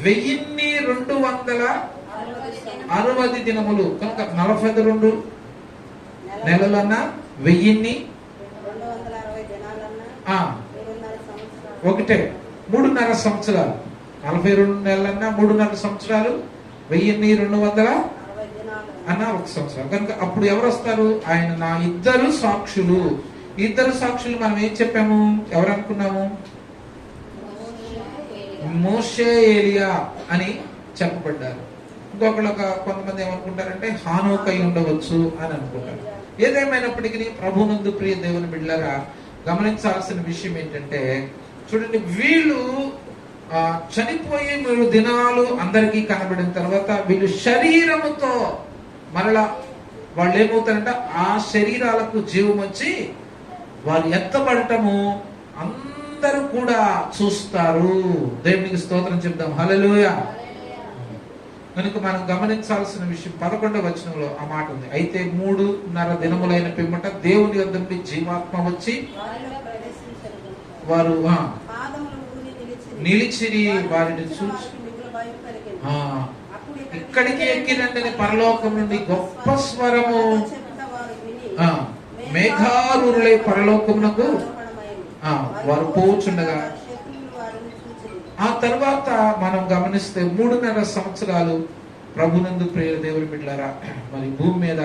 1260 దినములు కనుక 42 నెలలన్నా 1260 ఒకటే 3.5 సంవత్సరాలు. 42 నెలలన్నా 3.5 సంవత్సరాలు, 1260 అన్న 1 సంవత్సరం. కనుక అప్పుడు ఎవరు వస్తారు? ఆయన నా ఇద్దరు సాక్షులు. ఇద్దరు సాక్షులు మనం ఏం చెప్పాము? ఎవరు అనుకున్నాము? మోషే, ఏలియా అని చెప్పబడ్డారు. కొంతమంది ఏమనుకుంటారంటే హానోక్ అయి ఉండవచ్చు అని అనుకుంటారు. ఏదేమైనప్పటికీ ప్రభునందు ప్రియ దేవుని బిడ్డలారా, గమనించాల్సిన విషయం ఏంటంటే, చూడండి, వీళ్ళు చనిపోయే దినాలు అందరికీ కనబడిన తర్వాత వీళ్ళు శరీరముతో మరలా వాళ్ళు ఏమవుతారంటే ఆ శరీరాలకు జీవం వచ్చి వాళ్ళు ఎత్తబడటము అందరూ కూడా చూస్తారు. దేవునికి స్తోత్రం చెప్దాం. హల్లెలూయా. కనుక మనం గమనించాల్సిన విషయం 11వ వచనంలో ఆ మాట ఉంది. అయితే 3.5 దినములైన పిమ్మట దేవుని యొద్ద నుండి జీవాత్మ వచ్చి వారు నిలిచిరి, వారిని చూసి ఇక్కడికి ఎక్కినంటే పరలోకం నుండి గొప్ప స్వరము మేఘారులై పరలోకమునకు వారు పోచుండగా, ఆ తర్వాత మనం గమనిస్తే 3.5 సంవత్సరాలు ప్రభునందు ప్రియ దేవుని బిడ్డలారా, మరి భూమి మీద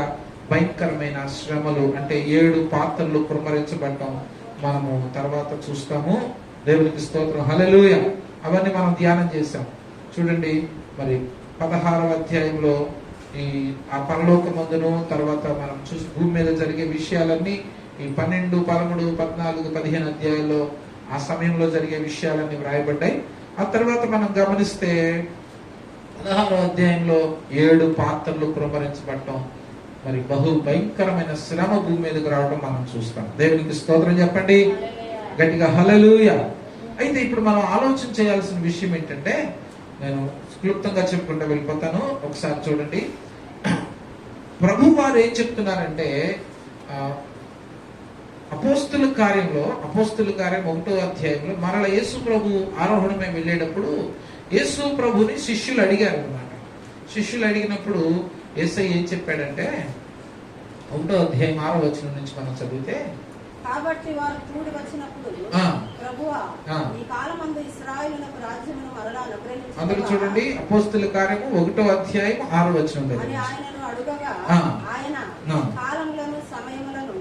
భయంకరమైన శ్రమలు అంటే 7 పాత్రలు కుమ్మరించబడటం మనము తర్వాత చూస్తాము. దేవునికి స్తోత్రం. హల్లెలూయా. అవన్నీ మనం ధ్యానం చేశాం. చూడండి, మరి 16వ అధ్యాయంలో ఆ పరలోకమందును తర్వాత మనం చూసి భూమి మీద జరిగే విషయాలన్నీ ఈ 12, 13, 14, 15 అధ్యాయాల్లో ఆ సమయంలో జరిగే విషయాలన్నీ వ్రాయబడ్డాయి. ఆ తర్వాత మనం గమనిస్తే 16వ అధ్యాయంలో 7 పాత్రలు కుమ్మరించబడటం, మరి బహు భయంకరమైన శ్రమ భూమి మీదకు రావడం మనం చూస్తాం. దేవునికి స్తోత్రం చెప్పండి గట్టిగా. హల్లెలూయా. అయితే ఇప్పుడు మనం ఆలోచన చేయాల్సిన విషయం ఏంటంటే, నేను క్లుప్తంగా చెప్పుకుంటూ వెళ్ళిపోతాను. ఒకసారి చూడండి, ప్రభు వారు ఏం చెప్తున్నారంటే, అపోస్తుల కార్యం 1వ అధ్యాయంలో మరల యేసు ప్రభు ఆరోహణమై వెళ్ళేటప్పుడు యేసు ప్రభుని శిష్యులు అడిగారు అన్నమాట. శిష్యులు అడిగినప్పుడు యేసయ్య ఏం చెప్పాడంటే, 1వ అధ్యాయం 6వ వచనం నుంచి మనం చదివితే, కాబట్టి వారు కూడి వచ్చినప్పుడు ప్రభువా ఈ కాలమందు ఇశ్రాయేలునకు రాజ్యమును మరలా అనుగ్రహించు. అందరూ చూడండి, అపోస్తుల కార్యము 1వ అధ్యాయం 6వ వచనం అని ఆయనను అడుగగా ఆయన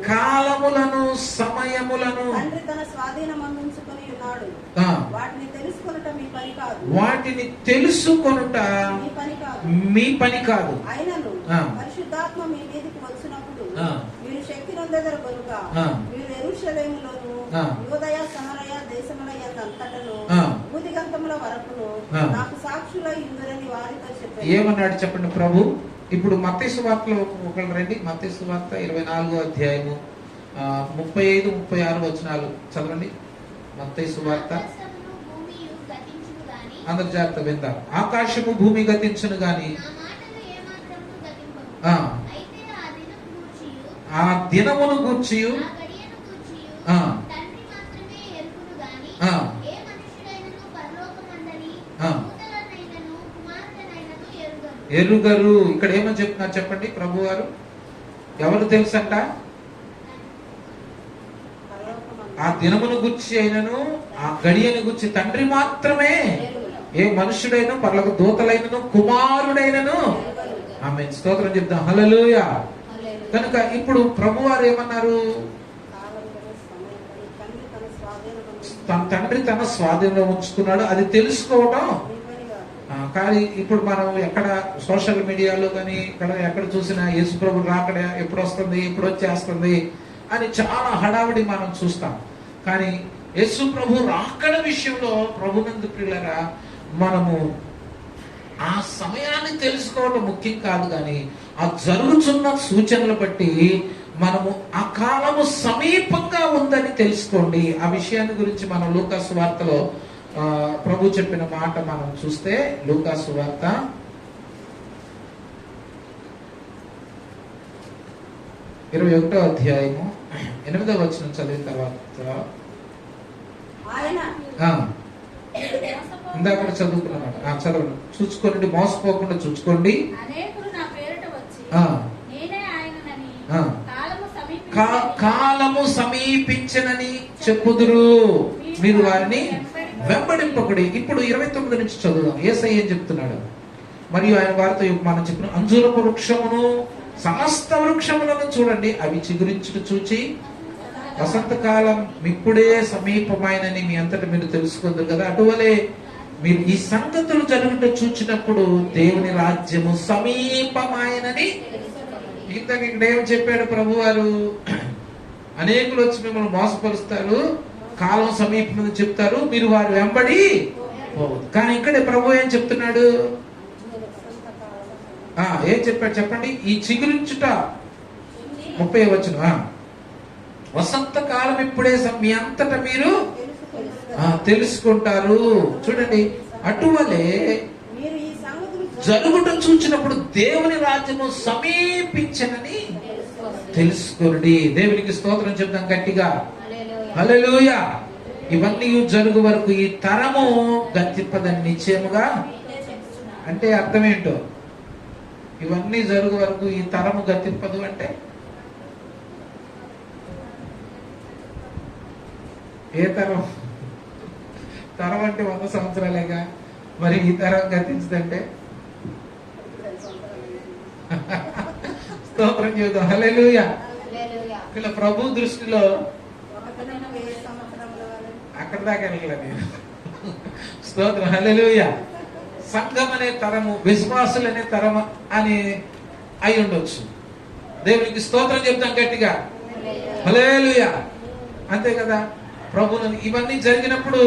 కాలములను సమయములను తండ్రి తన స్వాధీనమందుంచుకొని ఉన్నాడు. వాటిని తెలుసుకొనుట మీ పని కాదు. అయినను పరిశుద్ధాత్మ మీ మీదకి వచ్చినప్పుడు మీరు శక్తి నొందెదరు కనుక మీరు యెరూషలేములోను యూదయ సమరయ దేశముల యందంతటను భూదిగంతముల వరకును నాకు సాక్షులై ఉందరని వారితో చెప్పారు. ఏమన్నాడు చెప్పండి ప్రభు? ఇప్పుడు మత్తయి సువార్తలో ఒకళ్ళు రండి. మత్తయి సువార్త 24వ అధ్యాయము 35, 36 వచనాలు చదవండి. మత్తయి సువార్త. అందరు జాగ్రత్త విందాం. ఆకాశము భూమి గతించును గాని ఆ దినమును గూర్చి ఎరుగరు. ఇక్కడ ఏమని చెప్తున్నారు చెప్పండి ప్రభు వారు? ఎవరు తెలుసంట? ఆ దినమును గుర్చి అయినను ఆ గడియను గుర్చి తండ్రి మాత్రమే, ఏ మనుషుడైనా పర్లకు దూతలైనను కుమారుడైనను. ఆమె స్తోత్రం చెప్తాం. హల్లెలూయా. కనుక ఇప్పుడు ప్రభు వారు ఏమన్నారు? తన తండ్రి తన స్వాధీనంలో ఉంచుకున్నాడు, అది తెలుసుకోవడం. కానీ ఇప్పుడు మనం ఎక్కడ సోషల్ మీడియాలో కానీ ఎక్కడ చూసినా యేసు ప్రభు రాకడ ఎప్పుడు వస్తుంది, ఎప్పుడు వచ్చేస్తుంది అని చాలా హడావిడి మనం చూస్తాం. కానీ యేసు ప్రభు రాకడ విషయంలో ప్రభునందు ప్రియులారా మనము ఆ సమయాన్ని తెలుసుకోవడం ముఖ్యం కాదు, కానీ ఆ జరుగుతున్న సూచనలు బట్టి మనము ఆ కాలము సమీపంగా ఉందని తెలుసుకోండి. ఆ విషయాన్ని గురించి మనం లూకాసు వార్తలో ప్రభు చెప్పిన మాట మనం చూస్తే, లూకాసు వార్త 21వ అధ్యాయము 8వ వచనం చదివిన తర్వాత ఇందాక చదువుకున్నమాట చదవండి. చూసుకోండి, మోసపోకుండా చూసుకోండి. కాలము సమీపించనని చెప్పుదురు, మీరు వారిని వెంబడింపకుడి. ఇప్పుడు 29 నుంచి చదువుదాం. యేసయ్య ఏం చెప్తున్నాడు? మరియు ఆయన వారితో మనం చెప్పిన అంజూరపు వృక్షమును సమస్త వృక్షములను చూడండి, అవి చిగురించుట చూచి వసంతకాలం ఇప్పుడే సమీపమైనని మీ అంతటా మీరు తెలుసుకుందరు కదా. అటువలే మీరు ఈ సంగతులు జరుగుతూ చూచినప్పుడు దేవుని రాజ్యము సమీపమైనని. ఇంతకు ఇక్కడ ఏం చెప్పాడు ప్రభు వారు? అనేకులు వచ్చి మిమ్మల్ని మోసపరుస్తారు, కాలం సమీపం చెప్తారు, మీరు వారు వెంబడి పోవద్దు. కానీ ఇక్కడే ప్రభు ఏం చెప్తున్నాడు? ఏం చెప్పాడు చెప్పండి? ఈ చిగురించుట 30వ వచనం, వసంత కాలం ఇప్పుడే మీ అంతటా మీరు తెలుసుకుంటారు. చూడండి, అటువలే జరుగుటం చూచినప్పుడు దేవుని రాజ్యము సమీపించనని తెలుసుకోండి. దేవునికి స్తోత్రం చెప్తాం గట్టిగా, హల్లెలూయా. ఇవన్నీ జరుగు వరకు ఈ తరము గతింపదని నిశ్చయముగా. అంటే అర్థం ఏంటో? ఇవన్నీ జరుగు వరకు ఈ తరము గతింపదు అంటే ఏ తరం? తరం అంటే 100 సంవత్సరాలేగా. మరి ఈ తరం గతించదంటే స్తోత్రం చేద్దాం, హల్లెలూయా. ఇలా ప్రభు దృష్టిలో అక్కడ దాకా వెళ్ళలే నేను. స్తోత్రం, హల్లెలూయా. సంఘం అనే తరము, విశ్వాసులు అనే తరము అని అయి ఉండొచ్చు. దేవునికి స్తోత్రం చెప్తాం గట్టిగా, హల్లెలూయా. అంతే కదా. ప్రభును ఇవన్నీ జరిగినప్పుడు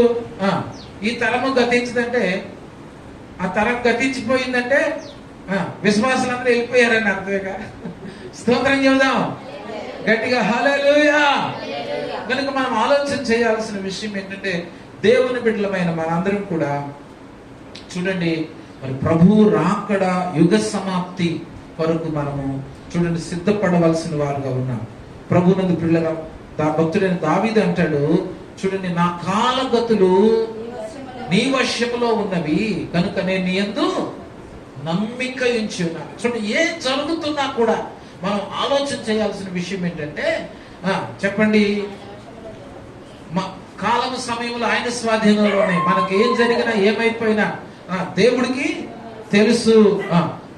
ఈ తరము గతించదంటే, ఆ తరం గతించిపోయిందంటే విశ్వాసులందరూ వెళ్ళిపోయారని అర్థమేగా. స్తోత్రం చెబుదాం గట్టిగా, హల్లెలూయా. కనుక మనం ఆలోచన చేయాల్సిన విషయం ఏంటంటే, దేవుని బిడ్డలమైన మనందరం కూడా చూడండి, మరి ప్రభువు రాకడ యుగ సమాప్తి వరకు మనము చూడండి సిద్ధపడవలసిన వారుగా ఉన్నాం. ప్రభువునందు పిల్లల భక్తుడైన దావీదు అంటాడు, చూడండి, నా కాలగతులు నీ వశములో ఉన్నవి కనుక నేను నీ యందు నమ్మిక ఉంచి ఉన్నాను. చూడండి, ఏం జరుగుతున్నా కూడా మనం ఆలోచన చేయాల్సిన విషయం ఏంటంటే, చెప్పండి, కాలం సమయంలో ఆయన స్వాధీనంలోనే. మనకి ఏం జరిగినా ఏమైపోయినా దేవుడికి తెలుసు.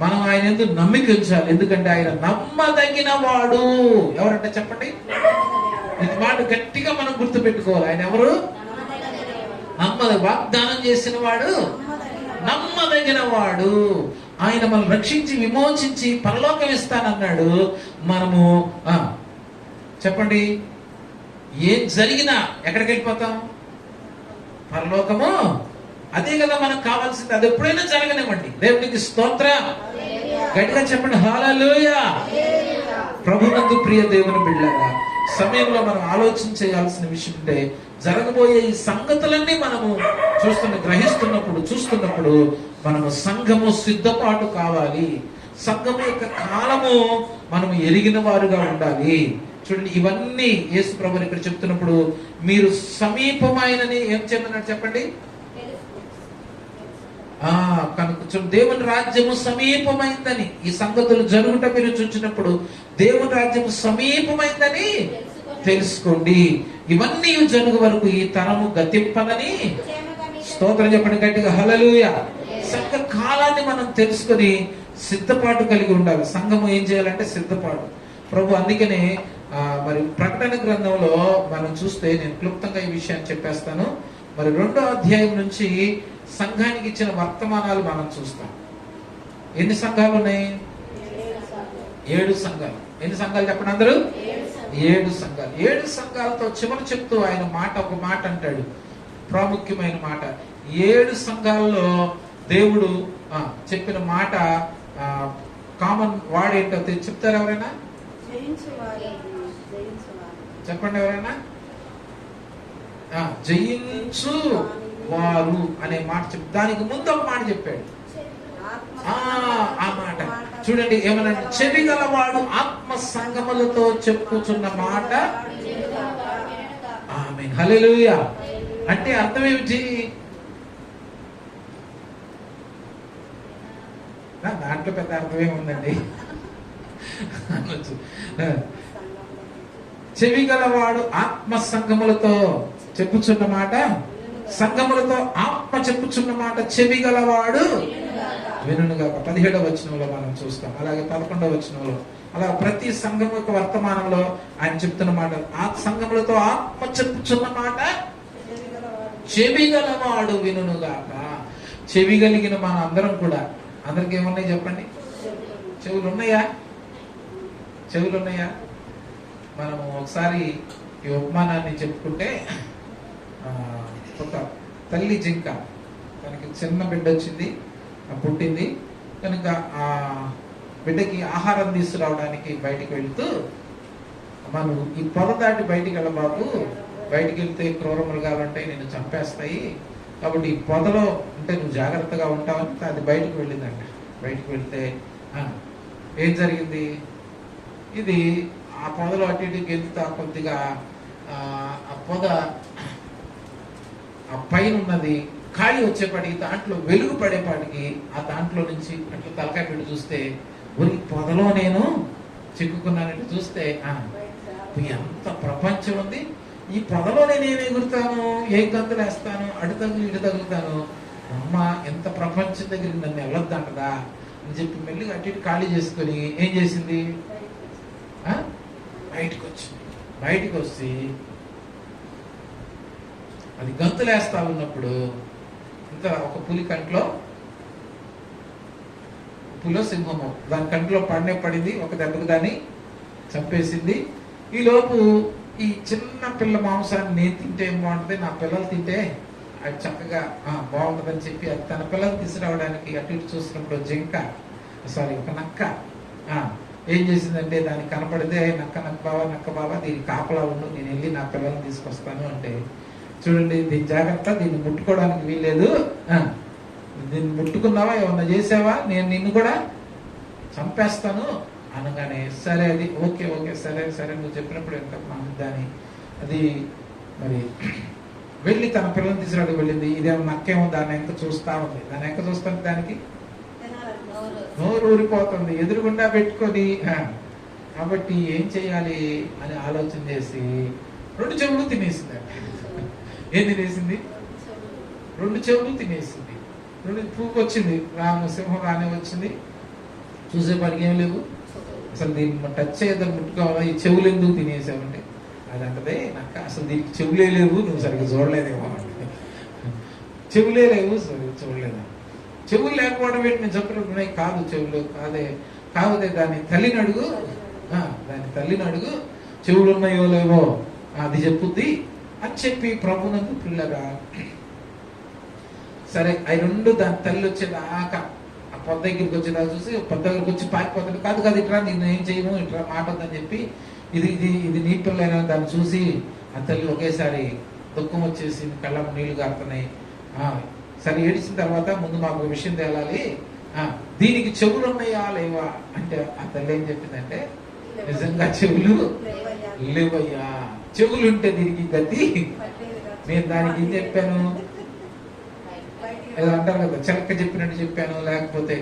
మనం ఆయన ఎందుకు నమ్మిక ఉంచాలి, ఎందుకంటే ఆయన నమ్మదగిన వాడు. ఎవరంటే చెప్పండి, ఇది మాట గట్టిగా మనం గుర్తు పెట్టుకోవాలి. ఆయన ఎవరు? వాగ్దానం చేసిన వాడు, నమ్మదగిన వాడు. ఆయన మనం రక్షించి విమోచించి పరలోకం ఇస్తానన్నాడు. మనము చెప్పండి, ఏం జరిగినా ఎక్కడికి వెళ్ళిపోతాం? పరలోకము. అదే కదా మనకు కావాల్సింది. అది ఎప్పుడైనా జరగనివ్వండి. దేవునికి స్తోత్రం గట్టిగా చెప్పండి, హల్లెలూయా. ప్రభునందు ప్రియ దేవుని బిడ్డలారా, సమయంలో మనం ఆలోచన చేయాల్సిన విషయం అంటే, జరగబోయే ఈ సంగతులన్నీ మనము చూస్తున్నప్పుడు మనము సంఘము సిద్ధపాటు కావాలి. సంఘము యొక్క కాలము మనము ఎరిగిన వారుగా ఉండాలి. చూడండి, ఇవన్నీ యేసు ప్రభువు ఇక్కడ చెప్తున్నప్పుడు, మీరు సమీపమైనని ఏం చేయమన్నాడు చెప్పండి? కనుక దేవుని రాజ్యము సమీపమైందని, ఈ సంగతులు జరుగుట మీరు చూసినప్పుడు దేవుని రాజ్యము సమీపమైందని తెలుసుకోండి. ఇవన్నీ జరుగు వరకు ఈ తరము గతింపదని. స్తోత్రం చెప్పండి గట్టిగా, హల్లెలూయా. సంఘ కాలాన్ని మనం తెలుసుకొని సిద్ధపాటు కలిగి ఉండాలి. సంఘము ఏం చేయాలంటే సిద్ధపాటు. ప్రభు అందుకనే మరి ప్రకటన గ్రంథంలో మనం చూస్తే, నేను క్లుప్తంగా ఈ విషయాన్ని చెప్పేస్తాను. మరి 2వ అధ్యాయం నుంచి సంఘానికి ఇచ్చిన వర్తమానాలు మనం చూస్తాం. ఎన్ని సంఘాలు ఉన్నాయి? 7 సంఘాలు. ఎన్ని సంఘాలు చెప్పండి అందరూ? 7 సంఘాలు. 7 సంఘాలతో చివరి చెప్తూ ఆయన ఒక మాట అంటాడు, ప్రాముఖ్యమైన మాట. 7 సంఘాల్లో దేవుడు చెప్పిన మాట, కామన్ వాడు ఏంటో చెప్తారు ఎవరైనా? చెప్పండి ఎవరైనా. జయించు వారు అనే మాట దానికి ముందు ఒక మాట చెప్పాడు. ఆ మాట చూడండి, ఏమనంటే చెవి గలవాడు ఆత్మ సంగములతో చెప్పుచున్న మాట. ఆమేన్, హల్లెలూయా. అంటే అర్థం ఏమిటి? దాంట్లో పెద్ద అర్థం ఏముందండి? చెవి గలవాడు ఆత్మ సంగములతో చెప్పుచున్న మాట, సంగములతో ఆత్మ చెప్పుచున్న మాట చెవి గలవాడు వినుగా 17వ వచనంలో మనం చూస్తాం. అలాగే 11వ వచనంలో, అలా ప్రతి సంఘం యొక్క వర్తమానంలో ఆయన చెప్తున్న మాట, ఆ సంఘములతో ఆత్మ చెప్పుచున్న మాట చెవి గలవాడు వినుగాక. చెవి కలిగిన మన అందరం కూడా, అందరికి ఏమున్నాయి చెప్పండి? చెవులు ఉన్నాయా? చెవులు ఉన్నాయా? మనము ఒకసారి ఈ ఉపమానాన్ని చెప్పుకుంటే, ఒక తల్లి జింక, తనకి చిన్న బిడ్డ వచ్చింది, పుట్టింది కనుక ఆ బిడ్డకి ఆహారం తీసుకురావడానికి బయటికి వెళ్తూ, మనం ఈ పొద దాటి బయటికి వెళ్ళ బాబు, బయటికి వెళ్తే క్రూర మృగాలు ఉంటాయి, నిన్ను చంపేస్తాయి, కాబట్టి ఈ పొదలో ఉంటే నువ్వు జాగ్రత్తగా ఉంటావని అది బయటకు వెళ్ళిందంట. బయటకు వెళ్తే ఏం జరిగింది? ఇది ఆ పొదలో అటు ఇటు గెలుతా కొద్దిగా ఆ పొద ఆ పైన ఉన్నది ఖాళీ వచ్చేపాటికి, దాంట్లో వెలుగు పడేపాటికి ఆ దాంట్లో నుంచి అట్లా తలకాయ పెట్టి చూస్తే, ఒరి పొదలో నేను చిక్కుకున్నానంటే చూస్తే ఎంత ప్రపంచం ఉంది, ఈ పొదలో నేను ఏమి ఎగురుతాను, ఏ గంతులు వేస్తాను, అటు తగులు ఇటు తగులుతాను, అమ్మ ఎంత ప్రపంచం దగ్గరికి నన్ను వెళ్ళొద్దంటదా అని చెప్పి మెల్లిగా అటు ఇటు ఖాళీ చేసుకొని ఏం చేసింది? బయటకు వచ్చింది. బయటకు వచ్చి అది గంతులేస్తా ఉన్నప్పుడు ఇంకా ఒక పులి కంట్లో, పులో సింహము దాని కంట్లో పడింది, ఒక దెబ్బకు దాన్ని చంపేసింది. ఈలోపు ఈ చిన్న పిల్ల మాంసాన్ని నేను తింటే ఏం బాగుంటుంది, నా పిల్లలు తింటే అది చక్కగా బాగుంటుందని చెప్పి అది తన పిల్లలు తీసుకురావడానికి అటు ఇటు చూసినప్పుడు ఒక నక్క ఏం చేసిందంటే, దానికి కనపడితే నక్క బావా దీనికి కాపలా ఉండు, నేను వెళ్ళి నా పిల్లల్ని తీసుకొస్తాను అంటే, చూడండి దీని జాగ్రత్త, దీన్ని ముట్టుకోవడానికి వీల్లేదు, దీన్ని ముట్టుకున్నావా, ఏమన్నా చేసావా, నేను నిన్ను కూడా చంపేస్తాను అనగానే, సరే అది ఓకే సరే నువ్వు చెప్పినప్పుడు ఎంత మంచిదని అది మరి వెళ్ళి తన పిల్లల్ని తీసుకురావడం వెళ్ళింది. ఇదేమో నక్కేమో దాన్ని ఎంత చూస్తా ఉంది. దాన్ని ఎంత చూస్తుంది, దానికి నోరు ఊరిపోతుంది ఎదురుగుండా పెట్టుకొని. కాబట్టి ఏం చేయాలి అని ఆలోచన చేసి 2 చెవులు తినేసింది. ఏం తినేసింది? 2 చెవులు తినేసింది. 2 పువ్వు వచ్చింది, సింహం రానే వచ్చింది, చూసేపాటికి ఏం లేవు. అసలు దీన్ని టచ్ చేయదని ముట్టుకోవాలా, ఈ చెవులు ఎందుకు తినేసావంటే అది అంటదే నాకు అసలు దీనికి చెవులే లేవు, నువ్వు సరిగ్గా చూడలేదేమో అంటే. చెవులే లేవు, సరిగ్గా చూడలేదా? చెవులు లేకపోవడం ఏంటి? నేను చెప్పినట్టున్నాయి కాదు, చెవులు కాదే దాని తల్లిని అడుగు, చెవులు ఉన్నాయో లేవో అది చెప్పుద్ది అని చెప్పి ప్రభునందు పిల్లగా. సరే అవి 2 దాని తల్లి వచ్చేదాకా ఆ పొద్దు దగ్గరికి వచ్చేదాకా చూసి, పొద్దు దగ్గరికి వచ్చి పాకిపోతాడు, కాదు ఇట్రా నేను ఏం చేయము, ఇట్రా మాట వద్దని చెప్పి, ఇది నీ పిల్లైనా దాన్ని చూసి ఆ తల్లి ఒకేసారి దుఃఖం వచ్చేసి కళ్ళ నీళ్లు కారుతున్నాయి. సరే ఏడిచిన తర్వాత ముందు మాకు విషయం తేలాలి, దీనికి చెవులు ఉన్నాయా లేవా అంటే ఆ తల్లి ఏం చెప్పిందంటే, నిజంగా చెవులు లేవయ్యా, చెవులు ఉంటే దీనికి గతి. నేను దానికి ఏం చెప్పాను, ఏదో అంటారు కదా, చిలక చెప్పినట్టు చెప్పాను, లేకపోతే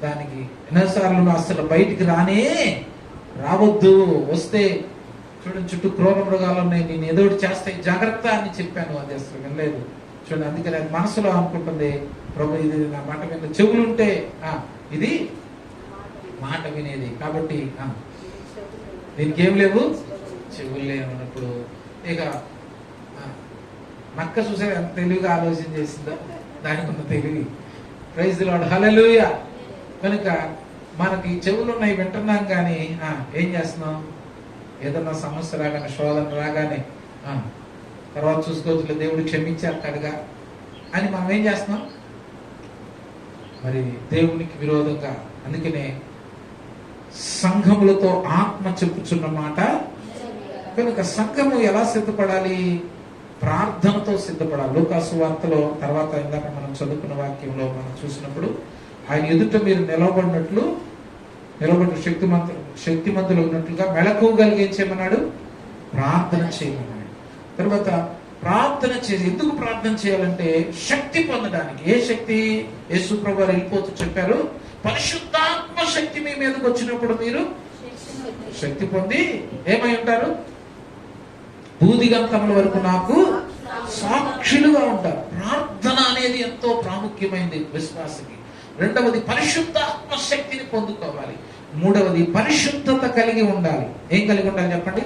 దానికి ఎన్నోసార్లు అసలు బయటికి రావద్దు, వస్తే చూడండి చుట్టూ క్రూర మృగాలు ఉన్నాయి, నేను ఏదో చేస్తాయి జాగ్రత్త అని చెప్పాను, అది అసలు వినలేదు. చూడండి అందుకని అది మనసులో అనుకుంటుంది, ప్రభు ఇది నా మాట విన్న చెవులుంటే ఇది మాట వినేది, కాబట్టి దీనికి ఏం లేవు చెవులు లేనప్పుడు ఇక నక్క చూసే ఎంత తెలివిగా ఆలోచన చేసిందో దానికి ఉన్న తెలివి. ప్రైజ్ ది లార్డ్, హల్లెలూయా. కనుక మనకి చెవులు ఉన్నాయి, వింటున్నాం, కానీ ఏం చేస్తున్నాం? ఏదన్నా సమస్య రాగానే, శోధన రాగానే తర్వాత చూసుకోవచ్చులే, దేవుడు క్షమించేస్తాడుగా అని మనం ఏం చేస్తున్నాం? మరి దేవునికి విరోధంగా. అందుకనే సంఘములతో ఆత్మ చెప్పుచున్న మాట. కనుక సంఘము ఎలా సిద్ధపడాలి? ప్రార్థనతో సిద్ధపడాలి. లూకాసు వార్తలో తర్వాత ఇందాక మనం చదువుకున్న వాక్యంలో మనం చూసినప్పుడు ఆయన ఎదుట మీరు నిలబడి శక్తిమంతులు ఉన్నట్లుగా మెళకువ కలిగించేమన్నాడు, ప్రార్థన చేయమన్నాడు. తర్వాత ప్రార్థన చేసి, ఎందుకు ప్రార్థన చేయాలంటే శక్తి పొందడానికి. ఏ శక్తి? యేసు ప్రభువు వెళ్ళిపోతూ చెప్పారు, పరిశుద్ధాత్మ శక్తి మీ మీదకి వచ్చినప్పుడు మీరు శక్తి పొంది ఏమై ఉంటారు? భూదిగంతముల వరకు నాకు సాక్షులుగా ఉంటారు. ప్రార్థన అనేది ఎంతో ప్రాముఖ్యమైనది విశ్వాసకి. రెండవది పరిశుద్ధాత్మ శక్తిని పొందుకోవాలి. మూడవది పరిశుద్ధత కలిగి ఉండాలి. ఏం కలిగి ఉండాలి చెప్పండి?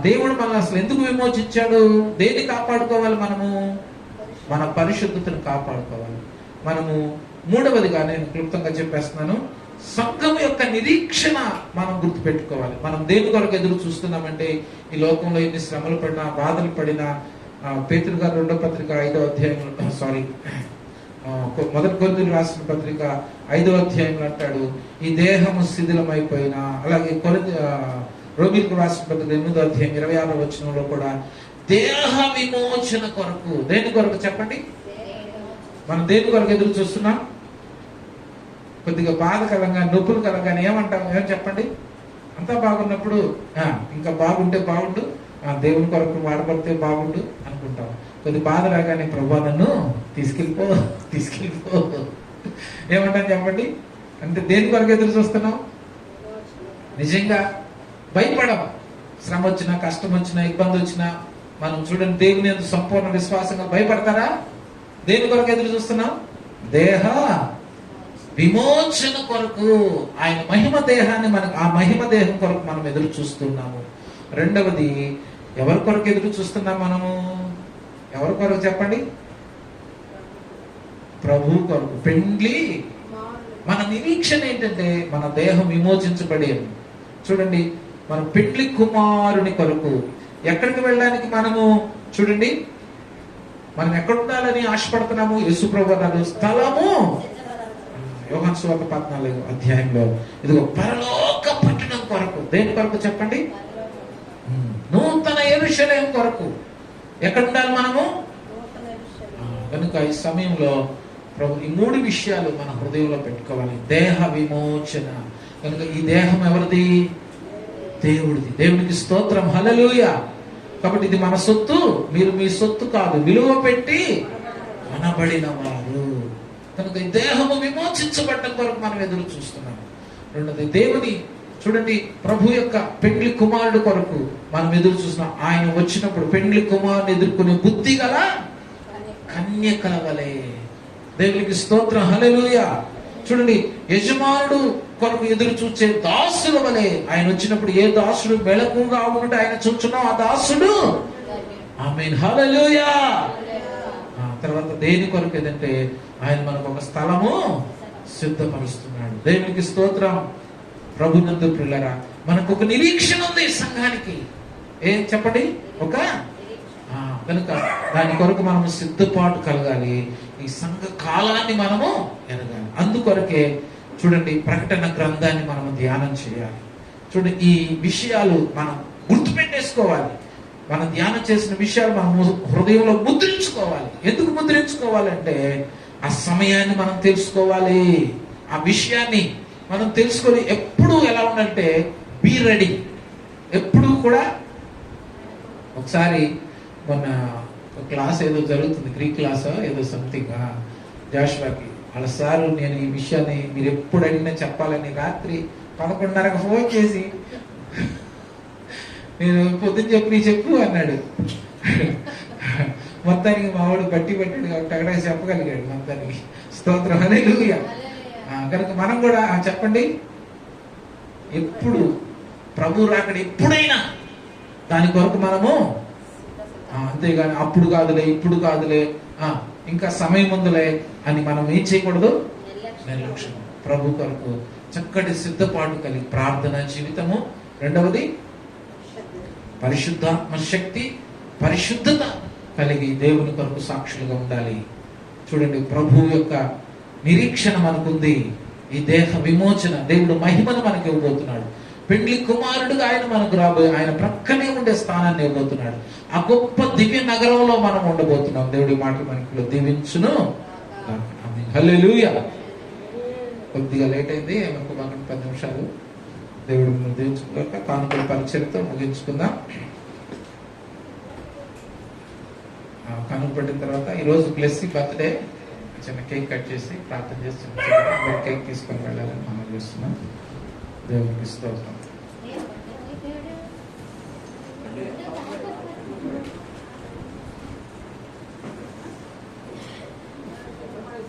దేవుడు మనల్ని అసలు ఎందుకు విమోచించాడు? దేన్ని కాపాడుకోవాలి? మనము మన పరిశుద్ధతను కాపాడుకోవాలి. మనము మూడవదిగా నేను క్లుప్తంగా చెప్పేస్తున్నాను, సంఘం యొక్క నిరీక్షణ మనం గుర్తుపెట్టుకోవాలి. మనం దేని కొరకు ఎదురు చూస్తున్నామంటే, ఈ లోకంలో ఎన్ని శ్రమలు పడినా, బాధలు పడినా, పేతురు గారు 2వ పత్రిక 5వ అధ్యాయంలో, మొదటి కొరింథీయులకు రాసిన పత్రిక 5వ అధ్యాయంలో అంటాడు, ఈ దేహము శిథిలమైపోయినా. అలాగే రోమీయులకు రాసిన పత్రిక 8వ అధ్యాయం 26వ వచనంలో కూడా దేహ విమోచన కొరకు. దేని కొరకు చెప్పండి? మనం దేని కొరకు ఎదురు చూస్తున్నాం? కొద్దిగా బాధకరంగా, నొప్పులు కలగానే ఏమంటాం? ఏం చెప్పండి? అంతా బాగున్నప్పుడు ఇంకా బాగుంటే బాగుండు, దేవుని కొరకు వాడబడితే బాగుండు అనుకుంటాం. కొద్ది బాధ రాగానే ప్రభువా నన్ను తీసుకెళ్ళిపో ఏమంటాం చెప్పండి? అంటే దేని కొరకు ఎదురు చూస్తున్నాం? నిజంగా భయపడం. శ్రమ వచ్చినా, కష్టం వచ్చినా, ఇబ్బంది వచ్చినా మనం చూడండి, దేవుని యందు సంపూర్ణ విశ్వాసంగా భయపడతారా? దేని కొరకు ఎదురు చూస్తున్నాం? దేహ విమోచన కొరకు. ఆయన మహిమ దేహాన్ని ఆ మహిమ దేహం కొరకు మనం ఎదురు చూస్తున్నాము. రెండవది, ఎవరి కొరకు ఎదురు చూస్తున్నాం మనము? ఎవరి కొరకు చెప్పండి? ప్రభు కొరకు. పెండ్లి. మన నిరీక్షణ ఏంటంటే మన దేహం విమోచించబడేది. చూడండి, మన పెండ్లి కుమారుని కొరకు. ఎక్కడికి వెళ్ళడానికి మనము చూడండి, మనం ఎక్కడ ఉండాలని ఆశపడుతున్నాము? యేసు ప్రభువు అన్నాడు, స్థలము. యోహాను సువార్త 14వ అధ్యాయంలో ఇదిగో పరలోక పట్టణం కొరకు. దేని కొరకు చెప్పండి? నూతన యెరూషలేము కొరకు. ఎక్కడ ఉండాలి మనము? కనుక ఈ సమయంలో ప్రభు ఈ 3 విషయాలు మన హృదయంలో పెట్టుకోవాలి. దేహ విమోచన. కనుక ఈ దేహం ఎవరిది? దేవుడిది. దేవునికి స్తోత్రం, హల్లెలూయా. కాబట్టి ఇది మన సొత్తు, మీరు మీ సొత్తు కాదు, విలువ పెట్టి కొనబడిన వారు. కనుక ఈ దేహము విమోచించబడ్డం కొరకు మనం ఎదురు చూస్తున్నాము. రెండోది, దేవుని చూడండి, ప్రభు యొక్క పెండ్లి కుమారుడు కొరకు మనం ఎదురు చూస్తున్నాం. ఆయన వచ్చినప్పుడు పెండ్లి కుమారుని ఎదుర్కొనే బుద్ధి గల కన్యకల వలె. దేవునికి స్తోత్రం, హల్లెలూయా. చూడండి, యజమానుడు కొరకు ఎదురు చూచే దాసుల వలె ఆయన వచ్చినప్పుడు ఏ దాసుడు మెలకుగా ఉంటే ఆయన చూస్తున్నాం, ఆ దాసుడు. ఆమేన్, హల్లెలూయా. తర్వాత దేని కొరకు ఏదంటే ఆయన మనకు ఒక స్థలము సిద్ధపరుస్తున్నాడు. దేవునికి స్తోత్రం. ప్రభునందు ప్రియులారా, మనకు ఒక నిరీక్షణ ఉంది సంఘానికి. ఏం చెప్పండి? ఒక కనుక దాని కొరకు మనము సిద్ధపాటు కలగాలి. ఈ సంఘ కాలాన్ని మనము ఎరగాలి. అందుకొరకే చూడండి, ప్రకటన గ్రంథాన్ని మనము ధ్యానం చేయాలి. చూడండి, ఈ విషయాలు మనం గుర్తుపెట్టేసుకోవాలి. మనం ధ్యానం చేసిన విషయాలు మనం హృదయంలో ముద్రించుకోవాలి. ఎందుకు ముద్రించుకోవాలంటే ఆ సమయాన్ని మనం తెలుసుకోవాలి. ఆ విషయాన్ని మనం తెలుసుకొని ఎప్పుడు ఎలా ఉండాలంటే బీ రెడీ. ఎప్పుడు కూడా ఒకసారి మొన్న క్లాస్ ఏదో జరుగుతుంది, గ్రీక్ క్లాస్ ఏదో సంథింగ్, జాషువాకి వాళ్ళ సారు, నేను ఈ విషయాన్ని మీరు ఎప్పుడు అడిగినా చెప్పాలని రాత్రి 11:30కు ఫోన్ చేసి, నేను పొద్దున్న చెప్పు అన్నాడు. మొత్తానికి మావాడు బట్టి పెట్టాడు కాబట్టి అక్కడ చెప్పగలిగాడు మొత్తానికి. స్తోత్రం, హల్లెలూయా. కనుక మనం కూడా చెప్పండి, ఎప్పుడు ప్రభు రాకడ ఎప్పుడైనా దాని కొరకు మనము అంతేగాని అప్పుడు కాదులే, ఇప్పుడు కాదులే, ఇంకా సమయం ఉందిలే అని మనం ఏం చేయకూడదు, నిర్లక్ష్యం. ప్రభు కొరకు చక్కటి సిద్ధపాటు కలిగి ప్రార్థన జీవితము. రెండవది పరిశుద్ధాత్మ శక్తి, పరిశుద్ధత కలిగి దేవుని కొరకు సాక్షులుగా ఉండాలి. చూడండి, ప్రభు యొక్క నిరీక్షణ మనకుంది. ఈ దేహ విమోచన, దేవుడు మహిమను మనకి ఇవ్వబోతున్నాడు. పెండ్లి కుమారుడుగా ఆయన మనకు రాబోయే, ఆయన ప్రక్కనే ఉండే స్థానాన్ని ఇవ్వబోతున్నాడు. ఆ గొప్ప దివ్య నగరంలో మనం ఉండబోతున్నాం. దేవుడి మాటలు మనకి దీవించును. హల్లెలూయా. కొద్దిగా లేట్ అయింది, మనకు 10 నిమిషాలు. దేవుడు దీవించుకున్నాక కానుకల పరిచయంతో ముగించుకుందాం. కానుక పెట్టిన తర్వాత ఈరోజు బ్లెస్సీ బర్త్డే, చిన్న కేక్ కట్ చేసి ప్రార్థన చేసి కేక్ తీసుకొని వెళ్ళాలని మనం చేస్తున్నాం. దేవునికి స్తోత్రం.